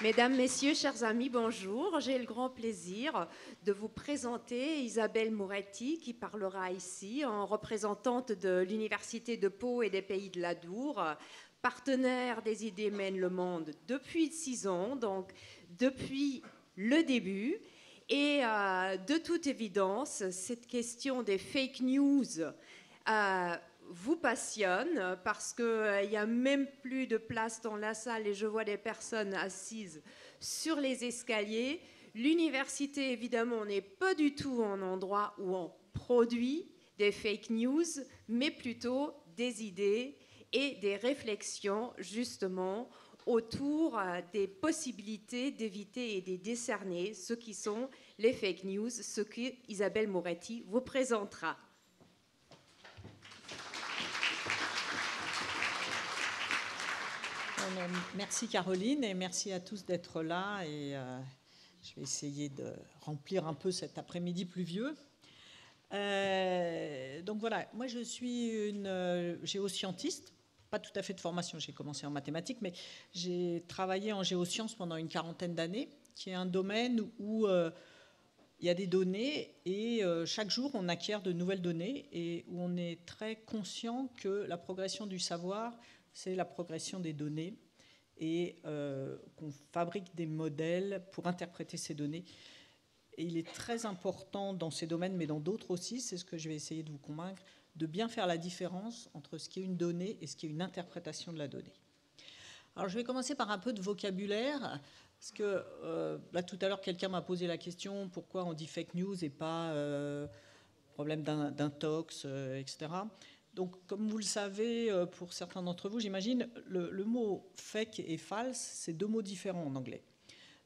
Mesdames, Messieurs, chers amis, bonjour. J'ai le grand plaisir de vous présenter Isabelle Moretti qui parlera ici en représentante de l'Université de Pau et des Pays de l'Adour, partenaire des Idées mènent le monde depuis 6 ans, donc depuis le début. Et de toute évidence, cette question des fake news vous passionne parce qu'il n'y a même plus de place dans la salle et je vois des personnes assises sur les escaliers. L'université, évidemment, n'est pas du tout un endroit où on produit des fake news, mais plutôt des idées et des réflexions, justement, autour des possibilités d'éviter et de décerner ce qui sont les fake news, ce que Isabelle Moretti vous présentera. Merci Caroline et merci à tous d'être là et je vais essayer de remplir un peu cet après-midi pluvieux. Donc voilà, moi je suis une géoscientiste, pas tout à fait de formation, j'ai commencé en mathématiques, mais j'ai travaillé en géosciences pendant une 40aine d'années, qui est un domaine où il y a des données et chaque jour on acquiert de nouvelles données et où on est très conscient que la progression du savoir, c'est la progression des données et qu'on fabrique des modèles pour interpréter ces données. Et il est très important dans ces domaines, mais dans d'autres aussi, c'est ce que je vais essayer de vous convaincre, de bien faire la différence entre ce qui est une donnée et ce qui est une interprétation de la donnée. Alors je vais commencer par un peu de vocabulaire, parce que là tout à l'heure quelqu'un m'a posé la question pourquoi on dit fake news et pas problème d'intox, etc. Donc, comme vous le savez, pour certains d'entre vous, j'imagine, le mot fake et false, c'est deux mots différents en anglais.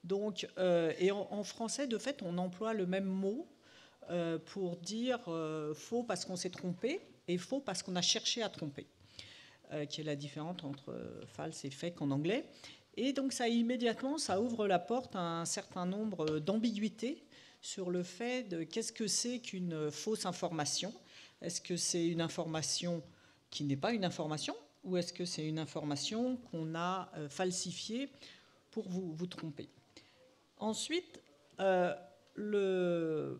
Donc, et en français, de fait, on emploie le même mot pour dire faux parce qu'on s'est trompé et faux parce qu'on a cherché à tromper, qui est la différence entre false et fake en anglais. Et donc, ça immédiatement, ça ouvre la porte à un certain nombre d'ambiguïtés sur le fait de qu'est-ce que c'est qu'une fausse information. Est-ce que c'est une information qui n'est pas une information ou est-ce que c'est une information qu'on a falsifiée pour vous tromper? Ensuite, le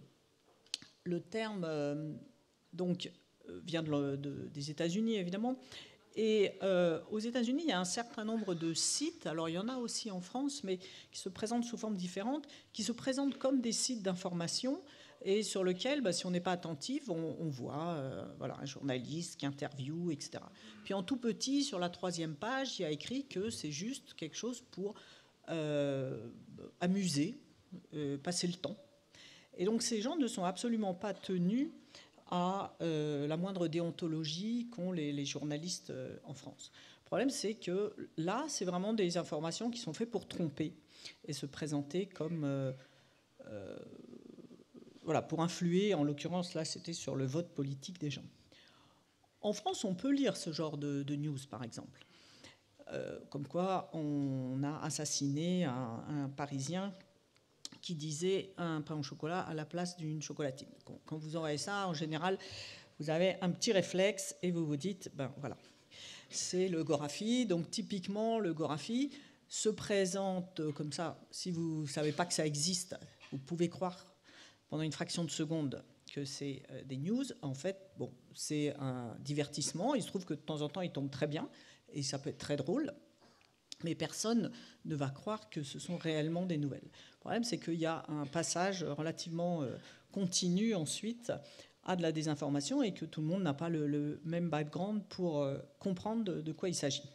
terme donc, vient des États-Unis, évidemment. Et aux États-Unis, il y a un certain nombre de sites, alors il y en a aussi en France, mais qui se présentent sous forme différente, qui se présentent comme des sites d'information et sur lesquels, si on n'est pas attentif, on voit voilà, un journaliste qui interviewe, etc. Puis en tout petit, sur la 3e page, il y a écrit que c'est juste quelque chose pour amuser, passer le temps. Et donc ces gens ne sont absolument pas tenus à la moindre déontologie qu'ont les journalistes en France. Le problème, c'est que là, c'est vraiment des informations qui sont faites pour tromper et se présenter comme voilà, pour influer. En l'occurrence, là, c'était sur le vote politique des gens. En France, on peut lire ce genre de news, par exemple. Comme quoi, on a assassiné un Parisien qui disait un pain au chocolat à la place d'une chocolatine. Quand vous aurez ça, en général, vous avez un petit réflexe et vous vous dites, ben voilà, c'est le Gorafi. Donc typiquement, le Gorafi se présente comme ça. Si vous ne savez pas que ça existe, vous pouvez croire pendant une fraction de seconde que c'est des news. En fait, bon, c'est un divertissement. Il se trouve que de temps en temps, il tombe très bien et ça peut être très drôle. Mais personne ne va croire que ce sont réellement des nouvelles. Le problème, c'est qu'il y a un passage relativement continu ensuite à de la désinformation et que tout le monde n'a pas le même background pour comprendre de quoi il s'agit.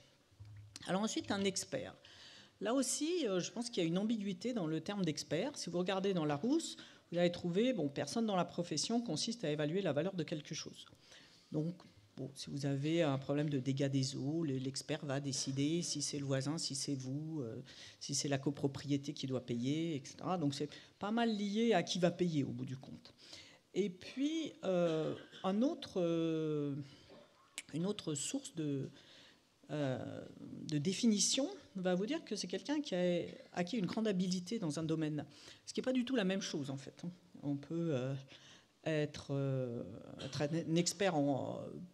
Alors ensuite, un expert. Là aussi, je pense qu'il y a une ambiguïté dans le terme d'expert. Si vous regardez dans Larousse, vous allez trouver, bon, personne dans la profession consiste à évaluer la valeur de quelque chose. Donc, bon, si vous avez un problème de dégâts des eaux, l'expert va décider si c'est le voisin, si c'est vous, si c'est la copropriété qui doit payer, etc. Donc c'est pas mal lié à qui va payer au bout du compte. Et puis, une autre source de définition va vous dire que c'est quelqu'un qui a acquis une grande habileté dans un domaine, ce qui n'est pas du tout la même chose en fait. On peut être un expert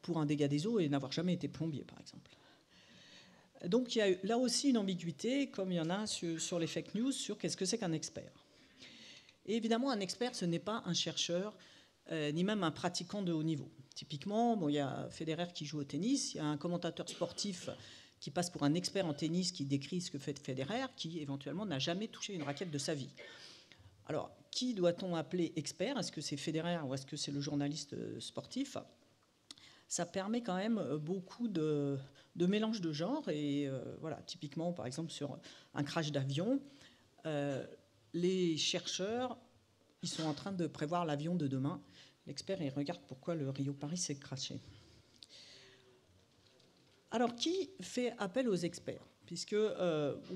pour un dégât des eaux et n'avoir jamais été plombier, par exemple. Donc il y a là aussi une ambiguïté, comme il y en a sur les fake news, sur qu'est-ce que c'est qu'un expert. Et évidemment, un expert, ce n'est pas un chercheur, ni même un pratiquant de haut niveau. Typiquement, bon, il y a Federer qui joue au tennis, il y a un commentateur sportif qui passe pour un expert en tennis qui décrit ce que fait Federer, qui éventuellement n'a jamais touché une raquette de sa vie. Alors, qui doit-on appeler expert? Est-ce que c'est Federer ou est-ce que c'est le journaliste sportif? Ça permet quand même beaucoup de mélange de genres. Et voilà, typiquement, par exemple, sur un crash d'avion, les chercheurs, ils sont en train de prévoir l'avion de demain. L'expert, il regarde pourquoi le Rio-Paris s'est crashé. Alors, qui fait appel aux experts?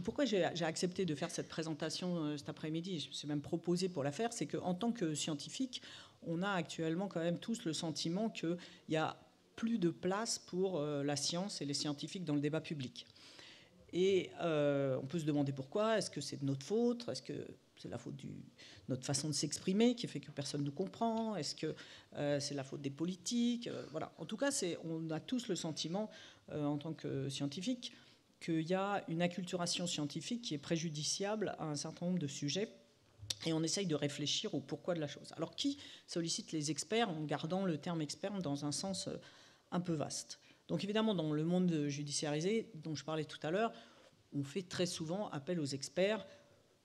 Pourquoi j'ai accepté de faire cette présentation cet après-midi, je me suis même proposé pour la faire, c'est qu'en tant que scientifique, on a actuellement quand même tous le sentiment qu'il y a plus de place pour la science et les scientifiques dans le débat public. Et on peut se demander pourquoi. Est-ce que c'est de notre faute? Est-ce que c'est la faute de notre façon de s'exprimer qui fait que personne ne nous comprend? Est-ce que c'est la faute des politiques? Voilà. En tout cas, on a tous le sentiment, en tant que scientifique, qu'il y a une acculturation scientifique qui est préjudiciable à un certain nombre de sujets. Et on essaye de réfléchir au pourquoi de la chose. Alors, qui sollicite les experts en gardant le terme expert dans un sens un peu vaste? Donc, évidemment, dans le monde judiciarisé dont je parlais tout à l'heure, on fait très souvent appel aux experts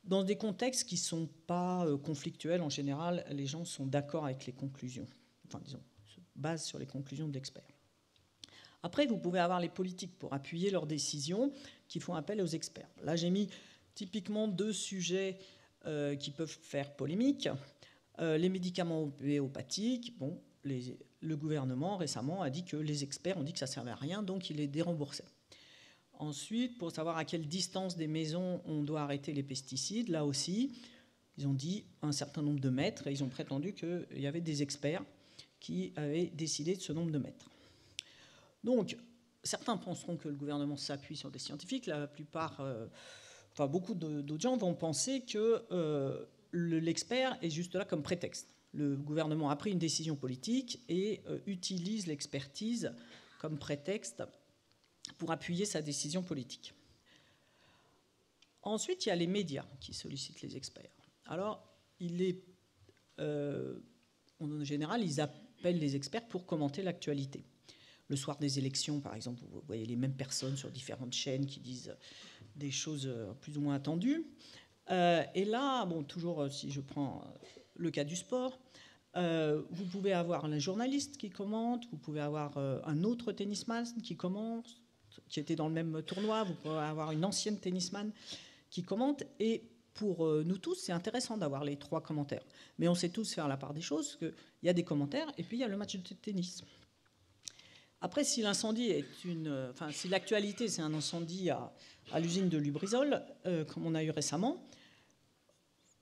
dans des contextes qui ne sont pas conflictuels. En général, les gens sont d'accord avec les conclusions. Enfin, disons, se basent sur les conclusions de l'expert. Après, vous pouvez avoir les politiques pour appuyer leurs décisions qui font appel aux experts. Là, j'ai mis typiquement 2 sujets qui peuvent faire polémique. Les médicaments homéopathiques, bon, le gouvernement récemment a dit que les experts ont dit que ça ne servait à rien, donc il les déremboursait. Ensuite, pour savoir à quelle distance des maisons on doit arrêter les pesticides, là aussi, ils ont dit un certain nombre de mètres et ils ont prétendu qu'il y avait des experts qui avaient décidé de ce nombre de mètres. Donc, certains penseront que le gouvernement s'appuie sur des scientifiques. La plupart, beaucoup d'autres gens vont penser que l'expert est juste là comme prétexte. Le gouvernement a pris une décision politique et utilise l'expertise comme prétexte pour appuyer sa décision politique. Ensuite, il y a les médias qui sollicitent les experts. Alors, en général, ils appellent les experts pour commenter l'actualité. Le soir des élections, par exemple, vous voyez les mêmes personnes sur différentes chaînes qui disent des choses plus ou moins attendues. Et là, bon, toujours si je prends le cas du sport, vous pouvez avoir un journaliste qui commente, vous pouvez avoir un autre tennisman qui commente, qui était dans le même tournoi, vous pouvez avoir une ancienne tennisman qui commente. Et pour nous tous, c'est intéressant d'avoir les 3 commentaires. Mais on sait tous faire la part des choses, qu'il y a des commentaires et puis il y a le match de tennis. Après, si l'incendie si l'actualité c'est un incendie à l'usine de Lubrizol, comme on a eu récemment,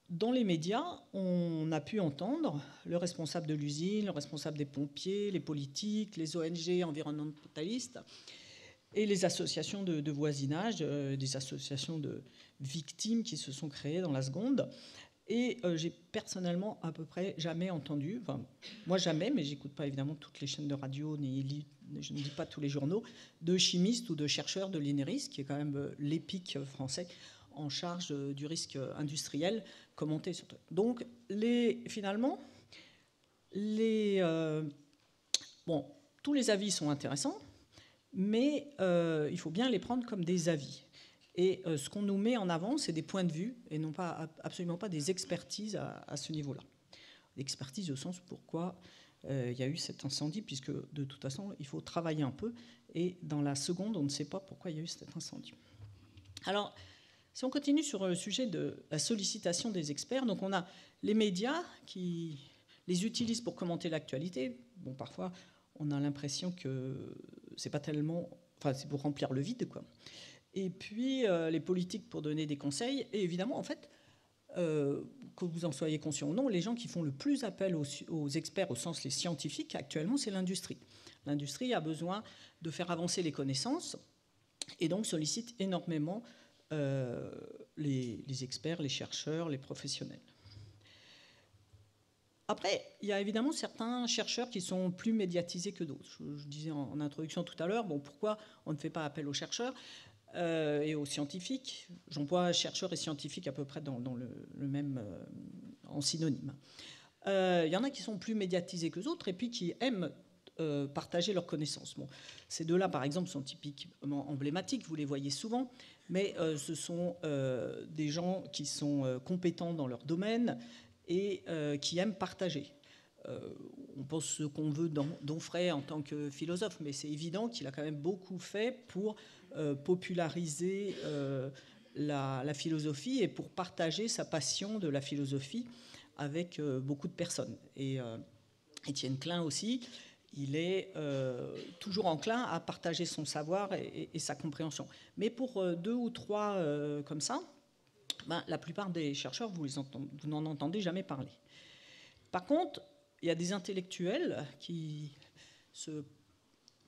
dans les médias, on a pu entendre le responsable de l'usine, le responsable des pompiers, les politiques, les ONG environnementalistes et les associations de voisinage, des associations de victimes qui se sont créées dans la seconde. Et j'ai personnellement à peu près jamais entendu, moi jamais, mais j'écoute pas évidemment toutes les chaînes de radio, je ne lis pas tous les journaux, de chimistes ou de chercheurs de l'INERIS, qui est quand même l'EPIC français en charge du risque industriel, commenté sur tout. Donc finalement, tous les avis sont intéressants, mais il faut bien les prendre comme des avis. Et ce qu'on nous met en avant, c'est des points de vue et non pas, absolument pas des expertises à ce niveau-là. L'expertise au sens pourquoi il y a eu cet incendie, puisque de toute façon, il faut travailler un peu. Et dans la seconde, on ne sait pas pourquoi il y a eu cet incendie. Alors, si on continue sur le sujet de la sollicitation des experts, donc on a les médias qui les utilisent pour commenter l'actualité. Bon, parfois, on a l'impression que c'est pas tellement... c'est pour remplir le vide, quoi. Et puis les politiques pour donner des conseils. Et évidemment, en fait, que vous en soyez conscient ou non, les gens qui font le plus appel aux experts au sens les scientifiques, actuellement, c'est l'industrie. L'industrie a besoin de faire avancer les connaissances et donc sollicite énormément les experts, les chercheurs, les professionnels. Après, il y a évidemment certains chercheurs qui sont plus médiatisés que d'autres. Je disais en introduction tout à l'heure, pourquoi on ne fait pas appel aux chercheurs ? et aux scientifiques. J'emploie chercheurs et scientifiques à peu près dans le même, en synonyme. Il y en a qui sont plus médiatisés que d'autres et puis qui aiment partager leurs connaissances. Bon, ces deux-là, par exemple, sont typiquement emblématiques, vous les voyez souvent, mais ce sont des gens qui sont compétents dans leur domaine et qui aiment partager. On pense ce qu'on veut d'Onfray en tant que philosophe, mais c'est évident qu'il a quand même beaucoup fait pour populariser la philosophie et pour partager sa passion de la philosophie avec beaucoup de personnes. Et Étienne Klein aussi, il est toujours enclin à partager son savoir et sa compréhension. Mais pour deux ou trois comme ça, la plupart des chercheurs, vous n'en entendez jamais parler. Par contre, il y a des intellectuels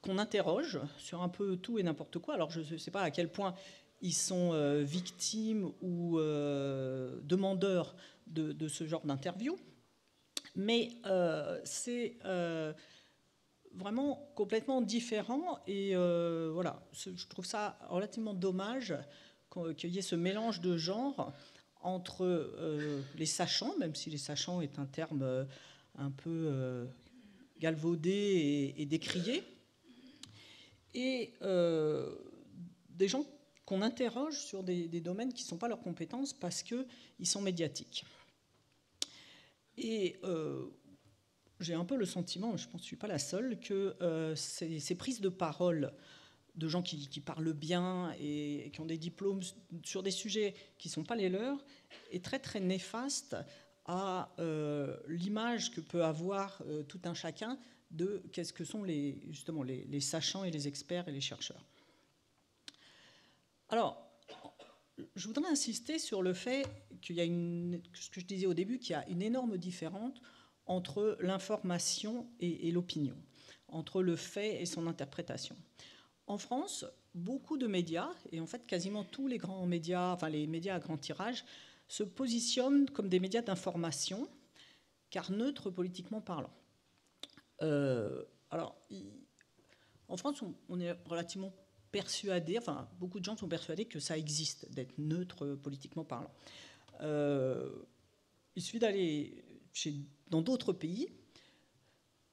qu'on interroge sur un peu tout et n'importe quoi. Alors je ne sais pas à quel point ils sont victimes ou demandeurs de ce genre d'interview, mais c'est vraiment complètement différent. Et voilà, je trouve ça relativement dommage qu'il y ait ce mélange de genres entre les sachants, même si les sachants est un terme un peu galvaudé et décrié, et des gens qu'on interroge sur des domaines qui ne sont pas leurs compétences parce qu'ils sont médiatiques. Et j'ai un peu le sentiment, je pense que je ne suis pas la seule, que ces prises de parole de gens qui parlent bien et qui ont des diplômes sur des sujets qui ne sont pas les leurs est très très néfaste à l'image que peut avoir tout un chacun de qu'est-ce que sont justement les sachants et les experts et les chercheurs. Alors, je voudrais insister sur le fait qu'il y a ce que je disais au début, qu'il y a une énorme différence entre l'information et l'opinion, entre le fait et son interprétation. En France, beaucoup de médias, et en fait quasiment tous les grands médias, enfin les médias à grand tirage, se positionnent comme des médias d'information, car neutres politiquement parlant. Alors, en France, on est relativement persuadé, enfin beaucoup de gens sont persuadés que ça existe, d'être neutre politiquement parlant. Il suffit d'aller dans d'autres pays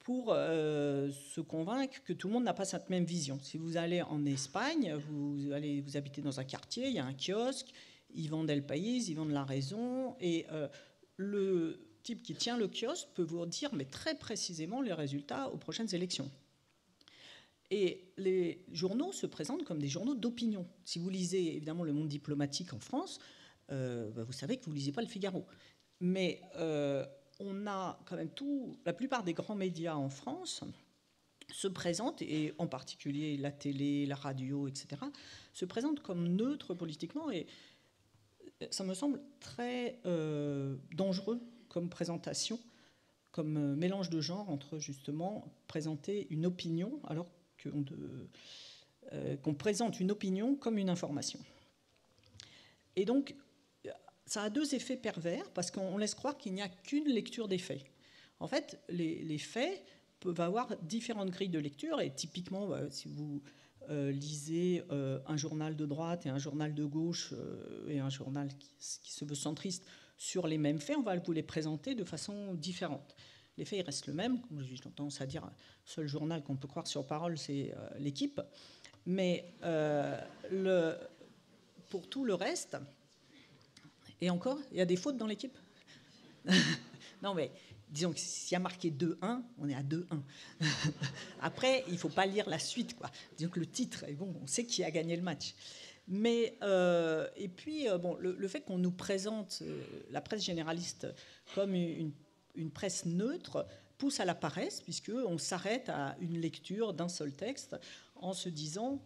pour se convaincre que tout le monde n'a pas cette même vision. Si vous allez en Espagne, vous habitez dans un quartier, il y a un kiosque, ils vendent El País, ils vendent La Raison, et le type qui tient le kiosque peut vous dire, mais très précisément, les résultats aux prochaines élections. Et les journaux se présentent comme des journaux d'opinion. Si vous lisez évidemment Le Monde diplomatique en France, vous savez que vous ne lisez pas Le Figaro. Mais on a quand même la plupart des grands médias en France se présentent, et en particulier la télé, la radio, etc., se présentent comme neutres politiquement, et ça me semble très dangereux comme présentation, comme mélange de genres entre justement présenter une opinion alors qu'on présente une opinion comme une information. Et donc, ça a deux effets pervers, parce qu'on laisse croire qu'il n'y a qu'une lecture des faits. En fait, les faits peuvent avoir différentes grilles de lecture, et typiquement, si vous lisez un journal de droite et un journal de gauche et un journal qui se veut centriste sur les mêmes faits, on va vous les présenter de façon différente. Les faits, ils restent le même. Comme j'ai tendance à dire, le seul journal qu'on peut croire sur parole, c'est L'Équipe. Mais pour tout le reste, et encore, il y a des fautes dans L'Équipe. Non, mais disons que s'il y a marqué 2-1, on est à 2-1. Après, il ne faut pas lire la suite, quoi. Disons que le titre est bon, on sait qui a gagné le match. Mais, et puis, le fait qu'on nous présente la presse généraliste comme une presse neutre pousse à la paresse, puisqu'on s'arrête à une lecture d'un seul texte en se disant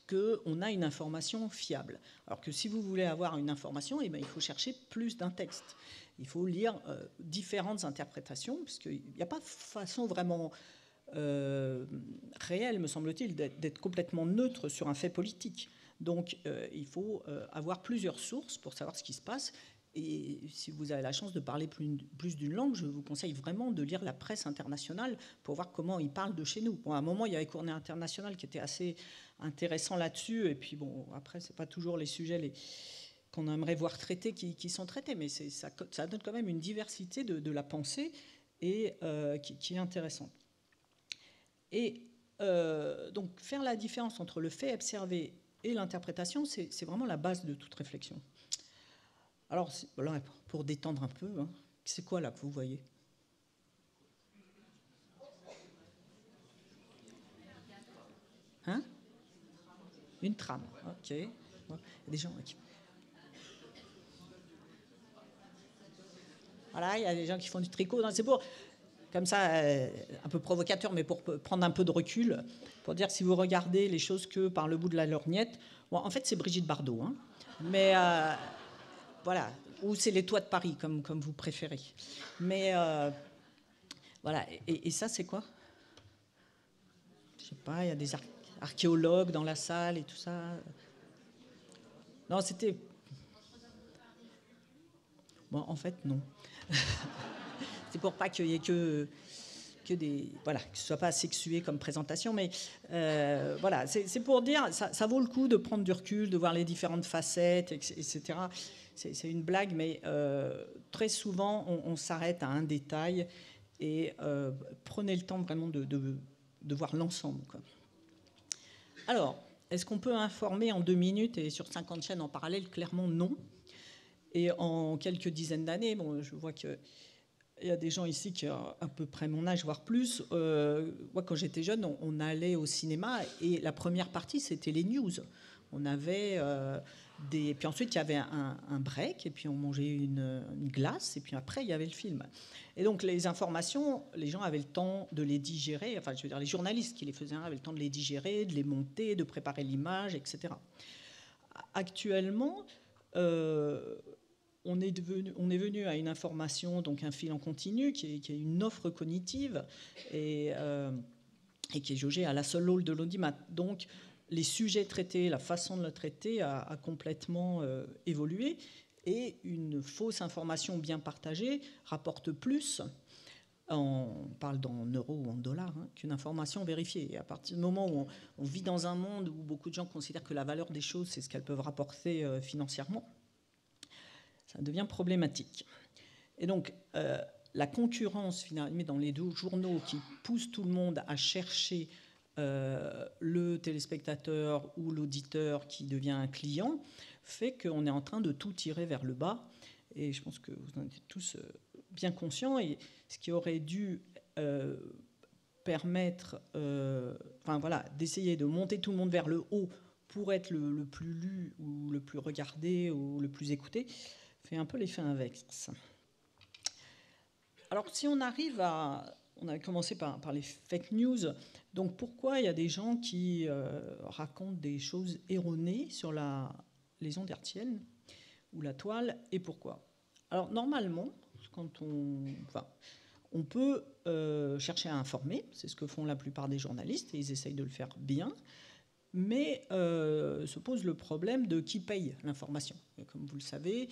qu'on a une information fiable. Alors que si vous voulez avoir une information, eh bien, il faut chercher plus d'un texte. Il faut lire différentes interprétations, puisqu'il n'y a pas de façon vraiment réelle, me semble-t-il, d'être complètement neutre sur un fait politique. Donc il faut avoir plusieurs sources pour savoir ce qui se passe. Et si vous avez la chance de parler plus d'une langue, je vous conseille vraiment de lire la presse internationale pour voir comment ils parlent de chez nous. Bon, à un moment, il y avait Courrier International qui était assez intéressant là-dessus. Et puis bon, après, c'est pas toujours les sujets qu'on aimerait voir traités qui sont traités, mais ça donne quand même une diversité de la pensée et qui est intéressante. Et donc faire la différence entre le fait observé et l'interprétation, c'est vraiment la base de toute réflexion. Alors, voilà, pour détendre un peu, hein, c'est quoi là que vous voyez? Hein? Une trame, ok. Il y a des gens qui... Voilà, il y a des gens qui font du tricot. C'est pour, comme ça, un peu provocateur, mais pour prendre un peu de recul, pour dire que si vous regardez les choses que par le bout de la lorgnette, bon, en fait, c'est Brigitte Bardot, hein, mais voilà, ou c'est les toits de Paris, comme vous préférez. Mais voilà, et ça, c'est quoi? Je sais pas, il y a des archéologues dans la salle et tout ça. Non, c'était... Bon, en fait, non. C'est pour pas qu'il y ait que des... Voilà, que ce soit pas sexué comme présentation, mais voilà, c'est pour dire, ça vaut le coup de prendre du recul, de voir les différentes facettes, etc. C'est une blague, mais très souvent, on s'arrête à un détail et prenez le temps vraiment de voir l'ensemble, quoi. Alors, est-ce qu'on peut informer en 2 minutes et sur 50 chaînes en parallèle? Clairement, non. Et en quelques dizaines d'années, bon, je vois qu'il y a des gens ici qui ont à peu près mon âge, voire plus. Moi, quand j'étais jeune, on allait au cinéma et la première partie, c'était les news. On avait des... Puis ensuite, il y avait un break, et puis on mangeait une glace, et puis après, il y avait le film. Et donc, les informations, les gens avaient le temps de les digérer, enfin, je veux dire, les journalistes qui les faisaient avaient le temps de les digérer, de les monter, de préparer l'image, etc. Actuellement, on est venu à une information, donc un fil en continu, qui est une offre cognitive et qui est jaugée à la seule aule de l'audimat. Donc, les sujets traités, la façon de le traiter a complètement évolué, et une fausse information bien partagée rapporte plus, on parle en euros ou en dollars, hein, qu'une information vérifiée. Et à partir du moment où on vit dans un monde où beaucoup de gens considèrent que la valeur des choses, c'est ce qu'elles peuvent rapporter financièrement, ça devient problématique. Et donc, la concurrence, finalement, dans les 2 journaux qui pousse tout le monde à chercher le téléspectateur ou l'auditeur qui devient un client, fait qu'on est en train de tout tirer vers le bas. Et je pense que vous en êtes tous bien conscients. Et ce qui aurait dû permettre voilà, d'essayer de monter tout le monde vers le haut pour être le plus lu ou le plus regardé ou le plus écouté, fait un peu l'effet inverse. Alors, si on arrive à... On avait commencé par les fake news. Donc, pourquoi il y a des gens qui racontent des choses erronées sur les ondes hertziennes ou la toile, et pourquoi? Alors, normalement, quand on peut chercher à informer, c'est ce que font la plupart des journalistes, et ils essayent de le faire bien, mais se pose le problème de qui paye l'information. Et comme vous le savez,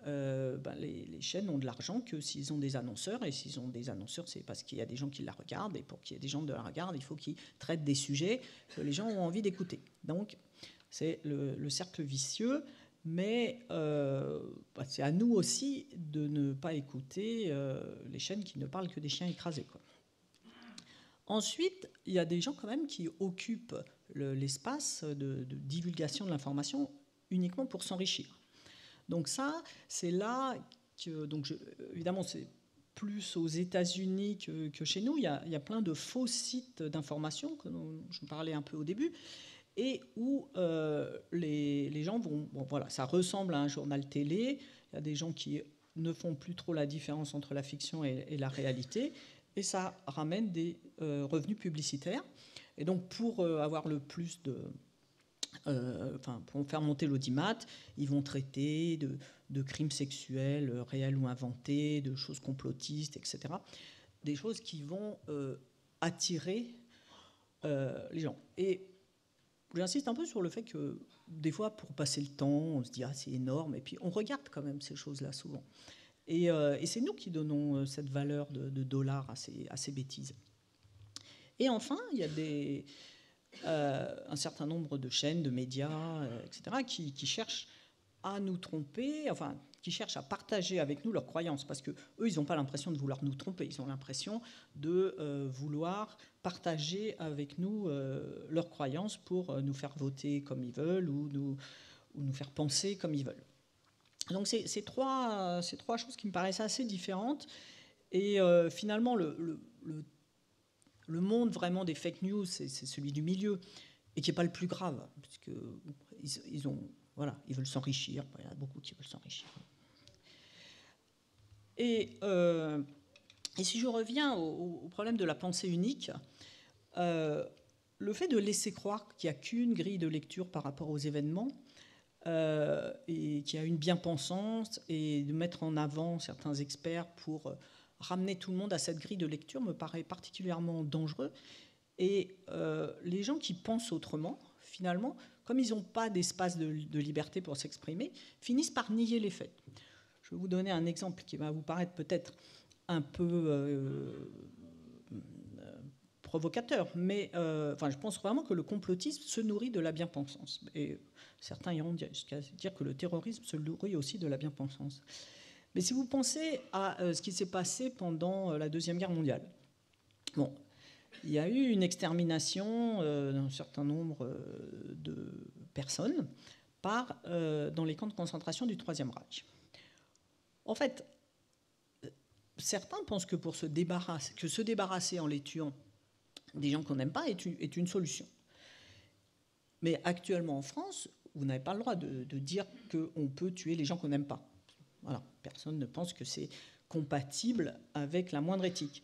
les chaînes ont de l'argent que s'ils ont des annonceurs, et s'ils ont des annonceurs, c'est parce qu'il y a des gens qui la regardent, et pour qu'il y ait des gens qui la regardent, il faut qu'ils traitent des sujets que les gens ont envie d'écouter. Donc, c'est le cercle vicieux, mais c'est à nous aussi de ne pas écouter les chaînes qui ne parlent que des chiens écrasés, quoi. Ensuite, il y a des gens quand même qui occupent l'espace de divulgation de l'information uniquement pour s'enrichir. Donc ça, c'est là que... Donc évidemment, c'est plus aux États-Unis que chez nous. Il y a plein de faux sites d'information, dont je parlais un peu au début, et où les gens vont... Bon, voilà, ça ressemble à un journal télé. Il y a des gens qui ne font plus trop la différence entre la fiction et la réalité, et ça ramène des revenus publicitaires. Et donc, pour avoir le plus de... pour faire monter l'audimat, ils vont traiter de crimes sexuels réels ou inventés, de choses complotistes, etc. Des choses qui vont attirer les gens. Et j'insiste un peu sur le fait que des fois, pour passer le temps, on se dit « Ah, c'est énorme », et puis on regarde quand même ces choses-là souvent. Et c'est nous qui donnons cette valeur de dollars à ces bêtises. Et enfin, il y a un certain nombre de chaînes, de médias, etc., qui cherchent à nous tromper, enfin, qui cherchent à partager avec nous leurs croyances, parce qu'eux, ils n'ont pas l'impression de vouloir nous tromper, ils ont l'impression de vouloir partager avec nous leurs croyances pour nous faire voter comme ils veulent ou nous faire penser comme ils veulent. Donc c'est trois choses qui me paraissent assez différentes, et finalement le monde vraiment des fake news, c'est celui du milieu, et qui n'est pas le plus grave, parce que ils veulent s'enrichir. Il y en a beaucoup qui veulent s'enrichir. Et si je reviens au problème de la pensée unique, le fait de laisser croire qu'il n'y a qu'une grille de lecture par rapport aux événements, et qu'il y a une bien-pensance, et de mettre en avant certains experts pour ramener tout le monde à cette grille de lecture me paraît particulièrement dangereux. Et les gens qui pensent autrement, finalement, comme ils n'ont pas d'espace de liberté pour s'exprimer, finissent par nier les faits. Je vais vous donner un exemple qui va vous paraître peut-être un peu provocateur, mais je pense vraiment que le complotisme se nourrit de la bien-pensance. Et certains iront jusqu'à dire que le terrorisme se nourrit aussi de la bien-pensance. Mais si vous pensez à ce qui s'est passé pendant la Deuxième Guerre mondiale, bon, il y a eu une extermination d'un certain nombre de personnes dans les camps de concentration du Troisième Reich. En fait, certains pensent que se débarrasser en les tuant des gens qu'on n'aime pas est une solution. Mais actuellement en France, vous n'avez pas le droit de dire qu'on peut tuer les gens qu'on n'aime pas. Voilà, personne ne pense que c'est compatible avec la moindre éthique.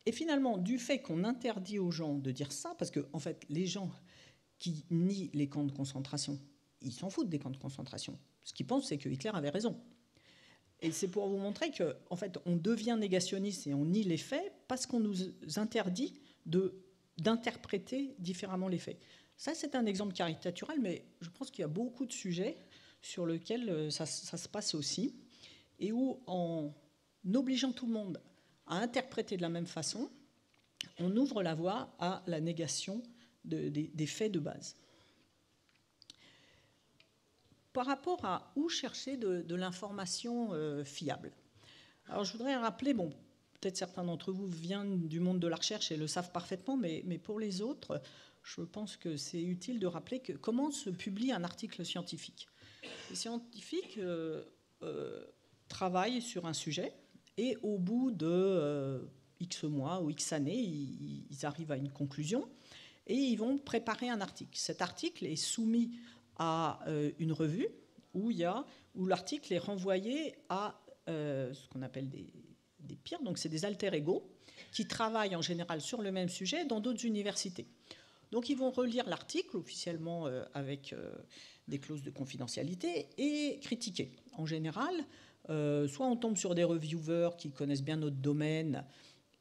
Et finalement, du fait qu'on interdit aux gens de dire ça, parce que en fait, les gens qui nient les camps de concentration, ils s'en foutent des camps de concentration. Ce qu'ils pensent, c'est que Hitler avait raison. Et c'est pour vous montrer qu'en fait, on devient négationniste et on nie les faits parce qu'on nous interdit d'interpréter différemment les faits. Ça, c'est un exemple caricatural, mais je pense qu'il y a beaucoup de sujets sur lesquels ça se passe aussi, et où, en obligeant tout le monde à interpréter de la même façon, on ouvre la voie à la négation des faits de base. Par rapport à où chercher de l'information fiable. Alors je voudrais rappeler, peut-être certains d'entre vous viennent du monde de la recherche et le savent parfaitement, mais pour les autres, je pense que c'est utile de rappeler comment se publie un article scientifique. Les scientifiques travaillent sur un sujet, et au bout de X mois ou X années, ils arrivent à une conclusion et ils vont préparer un article. Cet article est soumis à une revue où l'article est renvoyé à ce qu'on appelle des peers, donc c'est des alter ego qui travaillent en général sur le même sujet dans d'autres universités. Donc ils vont relire l'article officiellement avec des clauses de confidentialité et critiquer. En général, soit on tombe sur des reviewers qui connaissent bien notre domaine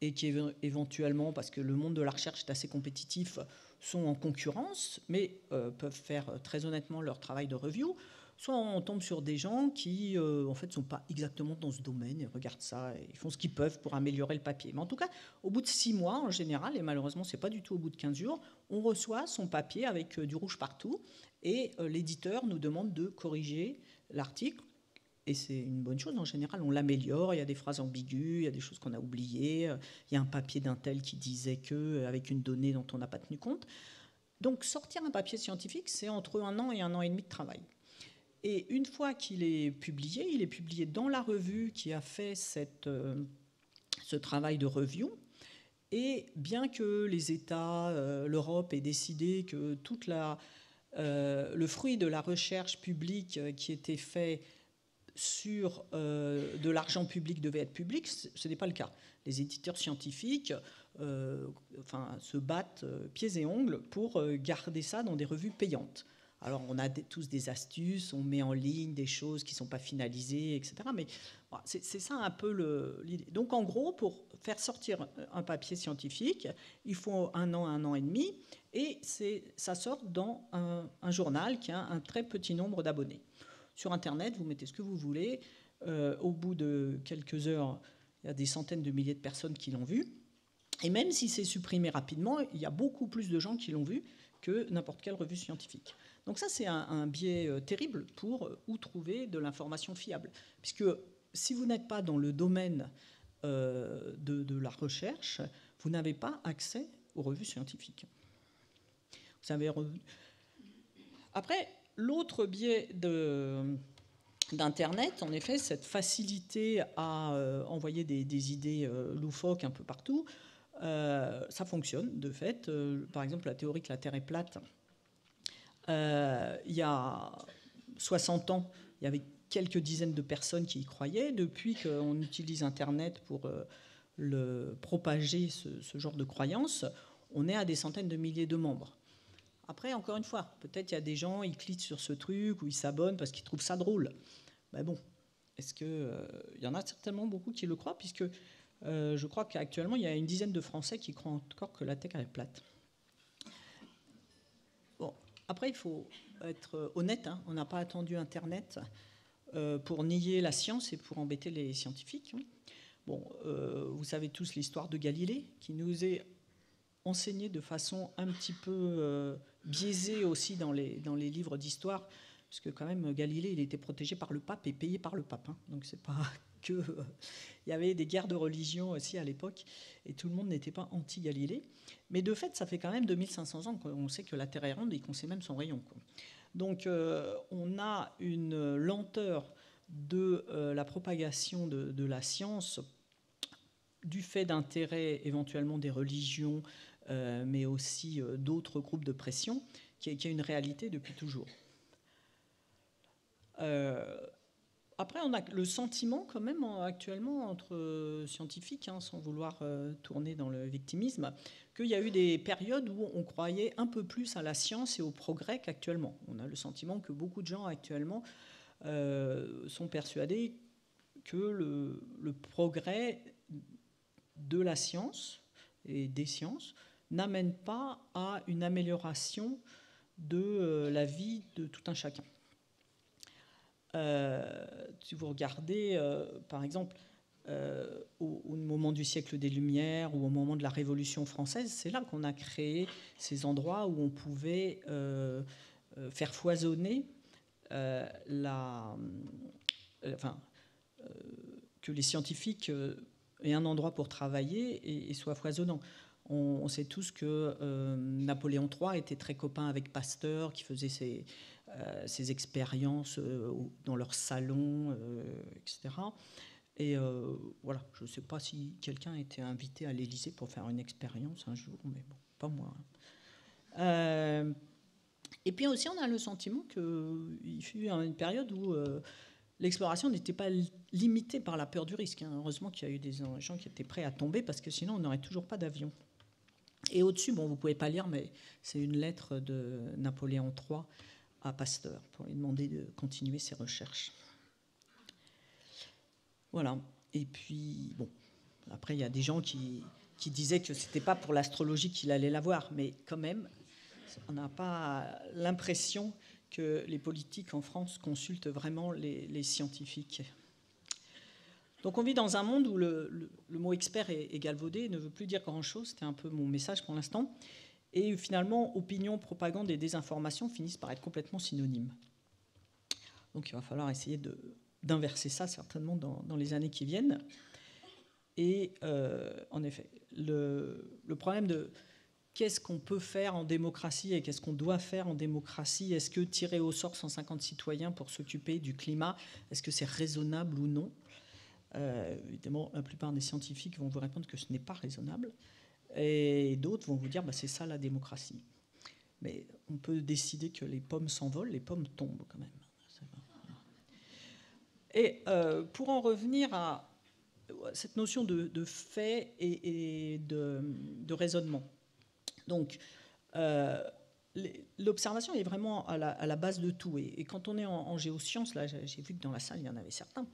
et qui éventuellement, parce que le monde de la recherche est assez compétitif, sont en concurrence, mais peuvent faire très honnêtement leur travail de review. Soit on tombe sur des gens qui, en fait, ne sont pas exactement dans ce domaine, ils regardent ça, et ils font ce qu'ils peuvent pour améliorer le papier. Mais en tout cas, au bout de 6 mois, en général, et malheureusement, ce n'est pas du tout au bout de 15 jours, on reçoit son papier avec du rouge partout, et l'éditeur nous demande de corriger l'article. Et c'est une bonne chose, en général, on l'améliore, il y a des phrases ambiguës, il y a des choses qu'on a oubliées, il y a un papier d'un tel qui disait que, avec une donnée dont on n'a pas tenu compte. Donc sortir un papier scientifique, c'est entre 1 an et 1 an et demi de travail. Et une fois qu'il est publié, il est publié dans la revue qui a fait ce travail de review. Et bien que les États, l'Europe aient décidé que le fruit de la recherche publique qui était fait sur de l'argent public devait être public, ce n'est pas le cas. Les éditeurs scientifiques se battent pieds et ongles pour garder ça dans des revues payantes. Alors on a tous des astuces, on met en ligne des choses qui ne sont pas finalisées, etc. Mais c'est ça un peu l'idée. Donc en gros, pour faire sortir un papier scientifique, il faut 1 an et demi, et ça sort dans un journal qui a un très petit nombre d'abonnés. Sur Internet, vous mettez ce que vous voulez. Au bout de quelques heures, il y a des centaines de milliers de personnes qui l'ont vu. Et même si c'est supprimé rapidement, il y a beaucoup plus de gens qui l'ont vu que n'importe quelle revue scientifique. Donc ça, c'est un biais terrible pour où trouver de l'information fiable. Puisque si vous n'êtes pas dans le domaine de la recherche, vous n'avez pas accès aux revues scientifiques. Vous avez Après, l'autre biais d'Internet, en effet, cette facilité à envoyer des idées loufoques un peu partout, ça fonctionne, de fait. Par exemple, la théorie que la Terre est plate, il y a 60 ans, il y avait quelques dizaines de personnes qui y croyaient. Depuis qu'on utilise Internet pour propager ce genre de croyances, on est à des centaines de milliers de membres. Après, encore une fois, peut-être il y a des gens, ils cliquent sur ce truc ou ils s'abonnent parce qu'ils trouvent ça drôle. Ben bon, est-ce que il y en a certainement beaucoup qui le croient, puisque je crois qu'actuellement, il y a une dizaine de Français qui croient encore que la Terre est plate. Bon, après, il faut être honnête, hein, on n'a pas attendu Internet pour nier la science et pour embêter les scientifiques. Bon, vous savez tous l'histoire de Galilée, qui nous est enseignée de façon un petit peu biaisée aussi dans les livres d'histoire, parce que quand même, Galilée, il était protégé par le pape et payé par le pape. Hein, donc c'est pas que... il y avait des guerres de religion aussi à l'époque, et tout le monde n'était pas anti-Galilée. Mais de fait, ça fait quand même 2500 ans qu'on sait que la Terre est ronde et qu'on sait même son rayon, quoi. Donc on a une lenteur de la propagation de la science du fait d'intérêts éventuellement des religions, mais aussi d'autres groupes de pression, qui est une réalité depuis toujours. Après, on a le sentiment quand même actuellement entre scientifiques, hein, sans vouloir tourner dans le victimisme, qu'il y a eu des périodes où on croyait un peu plus à la science et au progrès qu'actuellement. On a le sentiment que beaucoup de gens actuellement sont persuadés que le progrès de la science et des sciences n'amène pas à une amélioration de la vie de tout un chacun. Si vous regardez, par exemple, au moment du siècle des Lumières ou au moment de la Révolution française, c'est là qu'on a créé ces endroits où on pouvait faire foisonner que les scientifiques aient un endroit pour travailler et soient foisonnants. On sait tous que Napoléon III était très copain avec Pasteur, qui faisait ses expériences dans leur salon, etc. Et voilà, je ne sais pas si quelqu'un a été invité à l'Élysée pour faire une expérience un jour, mais bon, pas moi. Et puis aussi, on a le sentiment qu'il fut une période où l'exploration n'était pas limitée par la peur du risque. Hein. Heureusement qu'il y a eu des gens qui étaient prêts à tomber, parce que sinon, on n'aurait toujours pas d'avion. Et au-dessus, bon, vous ne pouvez pas lire, mais c'est une lettre de Napoléon III à Pasteur pour lui demander de continuer ses recherches. Voilà. Et puis, bon, après, il y a des gens qui disaient que ce n'était pas pour l'astrologie qu'il allait l'avoir, mais quand même, on n'a pas l'impression que les politiques en France consultent vraiment les scientifiques. Donc on vit dans un monde où le mot expert est galvaudé, ne veut plus dire grand-chose, c'était un peu mon message pour l'instant, et finalement, opinion, propagande et désinformation finissent par être complètement synonymes. Donc il va falloir essayer d'inverser ça certainement dans les années qui viennent. Et en effet, le problème de qu'est-ce qu'on peut faire en démocratie et qu'est-ce qu'on doit faire en démocratie, est-ce que tirer au sort 150 citoyens pour s'occuper du climat, est-ce que c'est raisonnable ou non? Évidemment, la plupart des scientifiques vont vous répondre que ce n'est pas raisonnable, et d'autres vont vous dire c'est ça la démocratie. Mais on peut décider que les pommes s'envolent, les pommes tombent quand même. Et pour en revenir à cette notion de fait et de raisonnement, donc l'observation est vraiment à la base de tout. Et quand on est en géosciences, là j'ai vu que dans la salle il y en avait certains,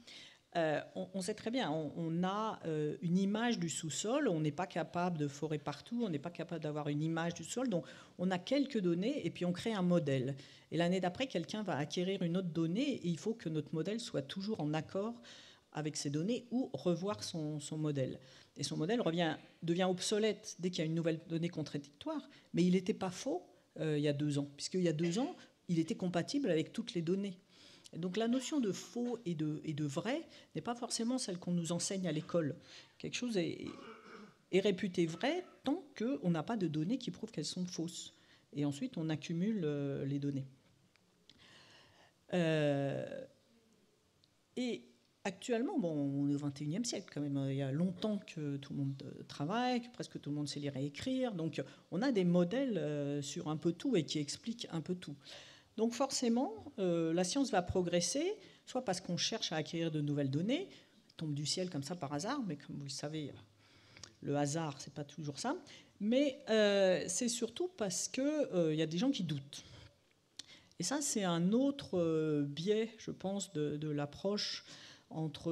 on sait très bien, on a une image du sous-sol, on n'est pas capable de forer partout, on n'est pas capable d'avoir une image du sol, donc on a quelques données et puis on crée un modèle. Et l'année d'après, quelqu'un va acquérir une autre donnée et il faut que notre modèle soit toujours en accord avec ces données ou revoir son modèle. Et son modèle devient obsolète dès qu'il y a une nouvelle donnée contradictoire, mais il n'était pas faux il y a 2 ans, puisqu'il y a 2 ans, il était compatible avec toutes les données. Et donc la notion de faux et de vrai n'est pas forcément celle qu'on nous enseigne à l'école. Quelque chose est réputé vrai tant qu'on n'a pas de données qui prouvent qu'elles sont fausses. Et ensuite, on accumule les données. Et actuellement, bon, on est au XXIe siècle quand même. Il y a longtemps que tout le monde travaille, que presque tout le monde sait lire et écrire. Donc, on a des modèles sur un peu tout et qui expliquent un peu tout. Donc, forcément, la science va progresser, soit parce qu'on cherche à acquérir de nouvelles données, tombe du ciel comme ça par hasard, mais comme vous le savez, le hasard, c'est pas toujours ça. Mais c'est surtout parce qu'il y a des gens qui doutent. Et ça, c'est un autre biais, je pense, de l'approche entre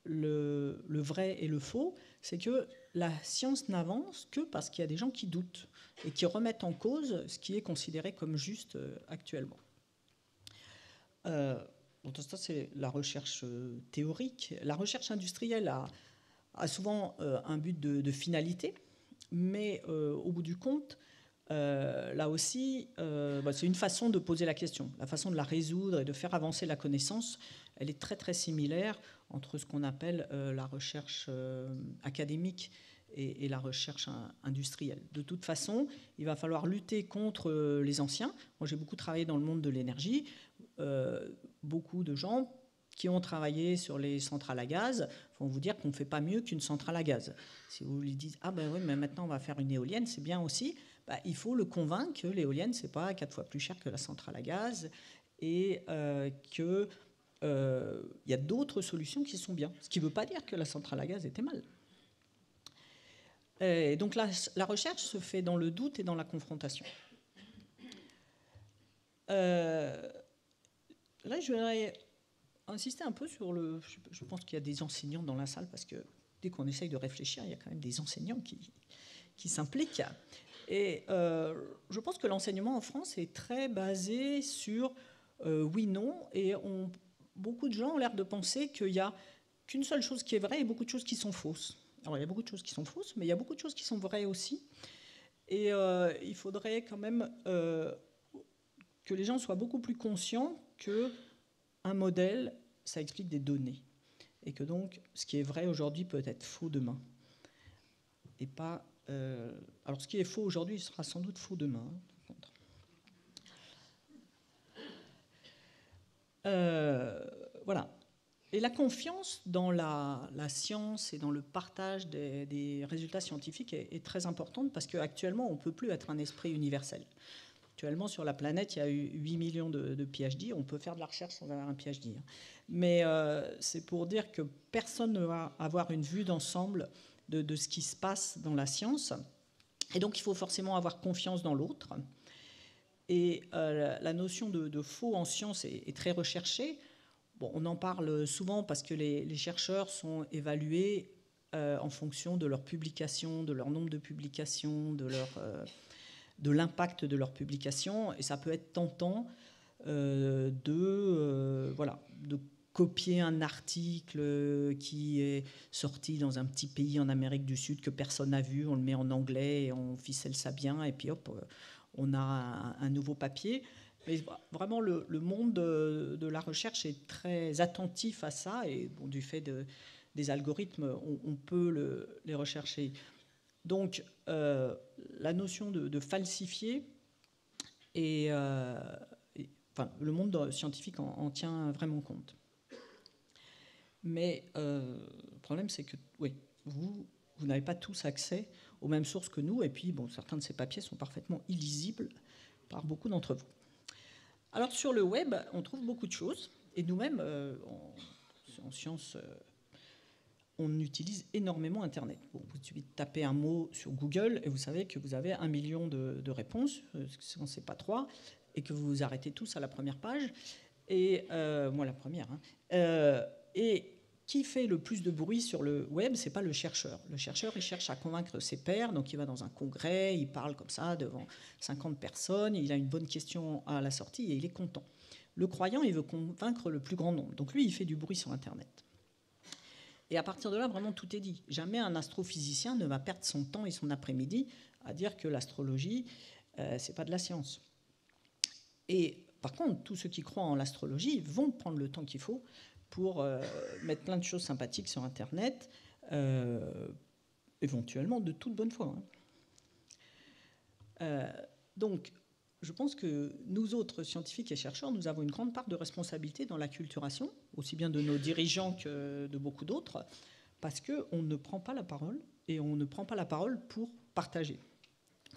le vrai et le faux. C'est que la science n'avance que parce qu'il y a des gens qui doutent et qui remettent en cause ce qui est considéré comme juste actuellement. Donc ça, c'est la recherche théorique. La recherche industrielle a souvent un but de finalité, mais au bout du compte, là aussi, c'est une façon de poser la question. La façon de la résoudre et de faire avancer la connaissance, elle est très très similaire entre ce qu'on appelle la recherche académique et la recherche industrielle. De toute façon, il va falloir lutter contre les anciens. Moi, j'ai beaucoup travaillé dans le monde de l'énergie. Beaucoup de gens qui ont travaillé sur les centrales à gaz vont vous dire qu'on ne fait pas mieux qu'une centrale à gaz. Si vous lui dites « Ah ben oui, mais maintenant on va faire une éolienne, c'est bien aussi », il faut le convaincre que l'éolienne, ce n'est pas 4 fois plus cher que la centrale à gaz et qu'il y a d'autres solutions qui sont bien. Ce qui ne veut pas dire que la centrale à gaz était mal. Et donc la recherche se fait dans le doute et dans la confrontation. Là, je voudrais insister un peu sur le... Je pense qu'il y a des enseignants dans la salle, parce que dès qu'on essaye de réfléchir, il y a quand même des enseignants qui s'impliquent. Et je pense que l'enseignement en France est très basé sur oui-non, et beaucoup de gens ont l'air de penser qu'il n'y a qu'une seule chose qui est vraie et beaucoup de choses qui sont fausses. Alors il y a beaucoup de choses qui sont fausses, mais il y a beaucoup de choses qui sont vraies aussi. Et il faudrait quand même que les gens soient beaucoup plus conscients qu'un modèle, ça explique des données. Et que donc, ce qui est vrai aujourd'hui peut être faux demain. Et pas... alors, ce qui est faux aujourd'hui sera sans doute faux demain. Voilà. Et la confiance dans la science et dans le partage des résultats scientifiques est très importante, parce qu'actuellement, on ne peut plus être un esprit universel. Actuellement, sur la planète, il y a eu 8 millions de PhD. On peut faire de la recherche sans avoir un PhD. Mais c'est pour dire que personne ne va avoir une vue d'ensemble de ce qui se passe dans la science. Et donc, il faut forcément avoir confiance dans l'autre. Et la notion de faux en science est très recherchée. Bon, on en parle souvent parce que les chercheurs sont évalués en fonction de leurs publications, de leur nombre de publications, de l'impact de leurs publications. Et ça peut être tentant de copier un article qui est sorti dans un petit pays en Amérique du Sud que personne n'a vu, on le met en anglais et on ficelle ça bien, et puis hop, on a un nouveau papier. Mais vraiment, le monde de la recherche est très attentif à ça, et bon, du fait des algorithmes, on peut les rechercher. Donc, la notion de falsifier, le monde scientifique en tient vraiment compte. Mais le problème, c'est que oui, vous n'avez pas tous accès aux mêmes sources que nous, et puis bon, certains de ces papiers sont parfaitement illisibles par beaucoup d'entre vous. Alors sur le web, on trouve beaucoup de choses, et nous-mêmes, en sciences, on utilise énormément Internet. Bon, vous tapez un mot sur Google, et vous savez que vous avez 1 million de réponses, si on ne sait pas 3, et que vous vous arrêtez tous à la première page, et moi la première. Et qui fait le plus de bruit sur le web, c'est pas le chercheur. Le chercheur, il cherche à convaincre ses pairs, donc il va dans un congrès, il parle comme ça devant 50 personnes, il a une bonne question à la sortie et il est content. Le croyant, il veut convaincre le plus grand nombre, donc lui, il fait du bruit sur Internet. Et à partir de là, vraiment, tout est dit. Jamais un astrophysicien ne va perdre son temps et son après-midi à dire que l'astrologie, c'est pas de la science. Et par contre, tous ceux qui croient en l'astrologie vont prendre le temps qu'il faut pour mettre plein de choses sympathiques sur Internet, éventuellement de toute bonne foi. Donc, je pense que nous autres scientifiques et chercheurs, nous avons une grande part de responsabilité dans l'acculturation, aussi bien de nos dirigeants que de beaucoup d'autres, parce qu'on ne prend pas la parole, et on ne prend pas la parole pour partager.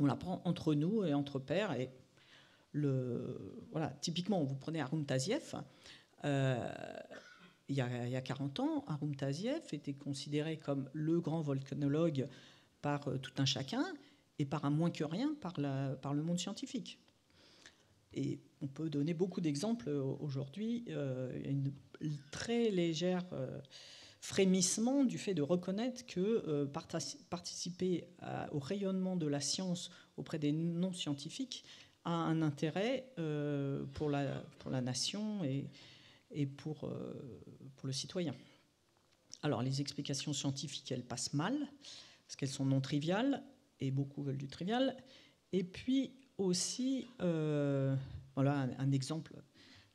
On la prend entre nous et entre pairs. Et voilà, typiquement, vous prenez Haroun Tazieff. Il y a 40 ans, Haroun Tazieff était considéré comme le grand volcanologue par tout un chacun et par un moins que rien par le monde scientifique. Et on peut donner beaucoup d'exemples aujourd'hui. Il y a une très légère frémissement du fait de reconnaître que participer au rayonnement de la science auprès des non-scientifiques a un intérêt pour la nation et pour le citoyen. Alors, les explications scientifiques, elles passent mal, parce qu'elles sont non triviales, et beaucoup veulent du trivial. Et puis aussi, voilà un exemple,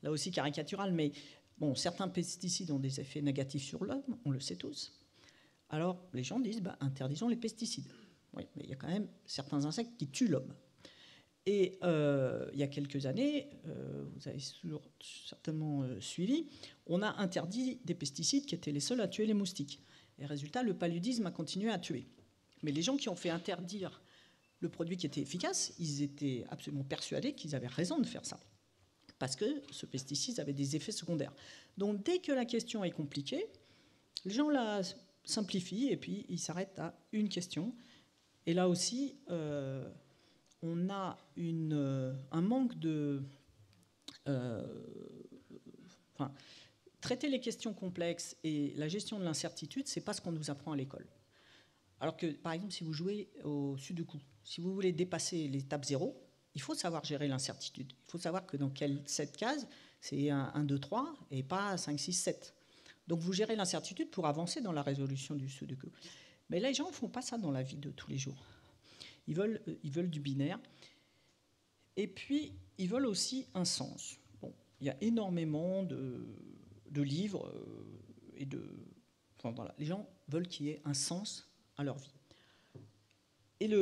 là aussi caricatural, mais bon, certains pesticides ont des effets négatifs sur l'homme, on le sait tous. Alors, les gens disent, interdisons les pesticides. Oui, mais il y a quand même certains insectes qui tuent l'homme. Et il y a quelques années, vous avez certainement suivi, on a interdit des pesticides qui étaient les seuls à tuer les moustiques. Et résultat, le paludisme a continué à tuer. Mais les gens qui ont fait interdire le produit qui était efficace, ils étaient absolument persuadés qu'ils avaient raison de faire ça, parce que ce pesticide avait des effets secondaires. Donc dès que la question est compliquée, les gens la simplifient et puis ils s'arrêtent à une question. Et là aussi, on a un manque de... traiter les questions complexes et la gestion de l'incertitude, c'est pas ce qu'on nous apprend à l'école. Alors que, par exemple, si vous jouez au Sudoku, si vous voulez dépasser l'étape 0, il faut savoir gérer l'incertitude. Il faut savoir que dans cette case, c'est 1, 2, 3 et pas 5, 6, 7. Donc vous gérez l'incertitude pour avancer dans la résolution du Sudoku. Mais là, les gens ne font pas ça dans la vie de tous les jours. Ils veulent du binaire. Et puis, ils veulent aussi un sens. Bon, il y a énormément de livres et de... Enfin, voilà, les gens veulent qu'il y ait un sens à leur vie. Et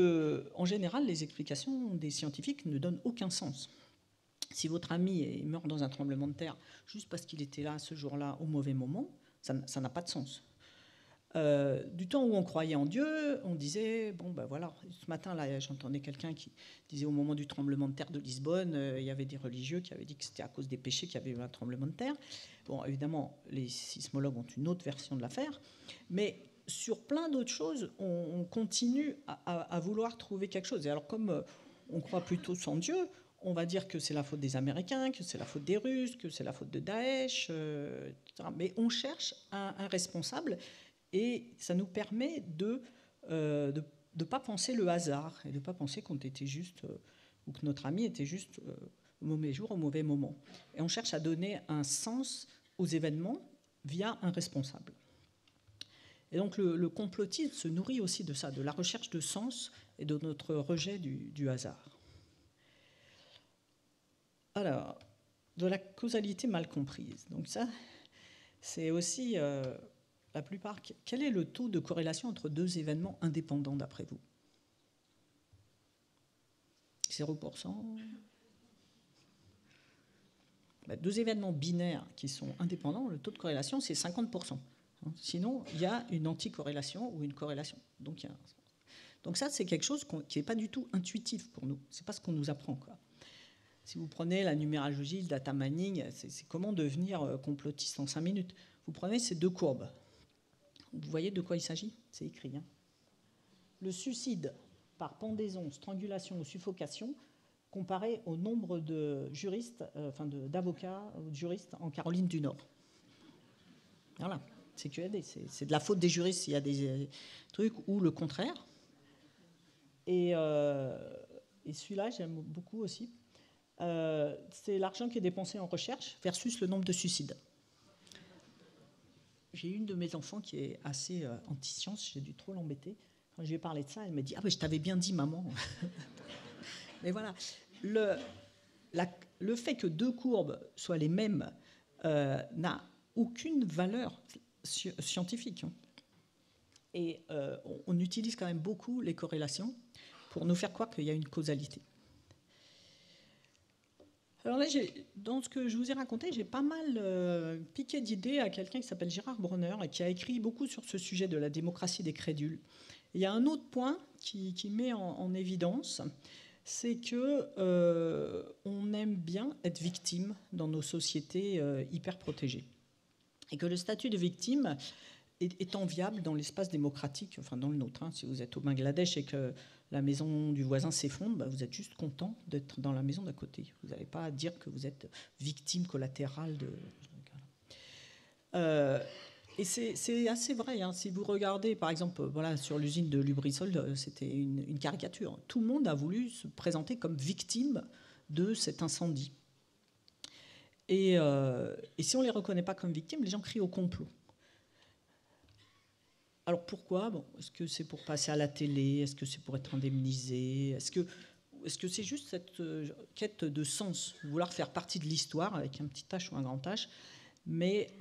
en général, les explications des scientifiques ne donnent aucun sens. Si votre ami meurt dans un tremblement de terre juste parce qu'il était là ce jour-là au mauvais moment, ça n'a pas de sens. Du temps où on croyait en Dieu, on disait, bon ben voilà, ce matin là j'entendais quelqu'un qui disait au moment du tremblement de terre de Lisbonne, il y avait des religieux qui avaient dit que c'était à cause des péchés qu'il y avait eu un tremblement de terre. Bon, évidemment, les sismologues ont une autre version de l'affaire, mais sur plein d'autres choses, on continue à vouloir trouver quelque chose. Et alors comme on croit plutôt en Dieu, on va dire que c'est la faute des Américains, que c'est la faute des Russes, que c'est la faute de Daesh, etc. Mais on cherche un responsable. Et ça nous permet de ne pas penser le hasard et de ne pas penser qu'on était juste, ou que notre ami était juste au mauvais jour, au mauvais moment. Et on cherche à donner un sens aux événements via un responsable. Et donc le complotisme se nourrit aussi de ça, de la recherche de sens et de notre rejet du hasard. Alors, de la causalité mal comprise. Donc ça, c'est aussi... la plupart, quel est le taux de corrélation entre deux événements indépendants d'après vous? 0%. Deux événements binaires qui sont indépendants, le taux de corrélation, c'est 50%. Sinon, il y a une anticorrélation ou une corrélation. Donc ça, c'est quelque chose qui n'est pas du tout intuitif pour nous. Ce n'est pas ce qu'on nous apprend, quoi. Si vous prenez la numéralogie, le data mining, c'est comment devenir complotiste en 5 minutes. Vous prenez ces deux courbes. Vous voyez de quoi il s'agit? C'est écrit. Le suicide par pendaison, strangulation ou suffocation comparé au nombre de juristes, d'avocats ou de juristes en Caroline du Nord. Voilà, c'est QAD. C'est de la faute des juristes s'il y a des trucs ou le contraire. Et celui-là, j'aime beaucoup aussi. C'est l'argent qui est dépensé en recherche versus le nombre de suicides. j'ai une de mes enfants qui est assez anti-science, j'ai dû trop l'embêter. Quand je lui ai parlé de ça, elle m'a dit « Ah, ben, je t'avais bien dit, maman !» Mais voilà, le fait que deux courbes soient les mêmes n'a aucune valeur scientifique. Hein. Et on utilise quand même beaucoup les corrélations pour nous faire croire qu'il y a une causalité. Alors là, dans ce que je vous ai raconté, j'ai pas mal piqué d'idées à quelqu'un qui s'appelle Gérard Bronner et qui a écrit beaucoup sur ce sujet de la démocratie des crédules. Et il y a un autre point qui met en évidence, c'est que on aime bien être victime dans nos sociétés hyper protégées. Et que le statut de victime est enviable dans l'espace démocratique, enfin dans le nôtre. Hein. Si vous êtes au Bangladesh et que la maison du voisin s'effondre, bah vous êtes juste content d'être dans la maison d'à côté. Vous n'avez pas à dire que vous êtes victime collatérale de... et c'est assez vrai. Hein. Si vous regardez, par exemple, voilà, sur l'usine de Lubrizol, c'était une caricature. Tout le monde a voulu se présenter comme victime de cet incendie. Et si on ne les reconnaît pas comme victimes, les gens crient au complot. Alors pourquoi ? Bon, est-ce que c'est pour passer à la télé ? Est-ce que c'est pour être indemnisé ? Est-ce que c'est juste cette quête de sens, vouloir faire partie de l'histoire avec un petit H ou un grand H, mais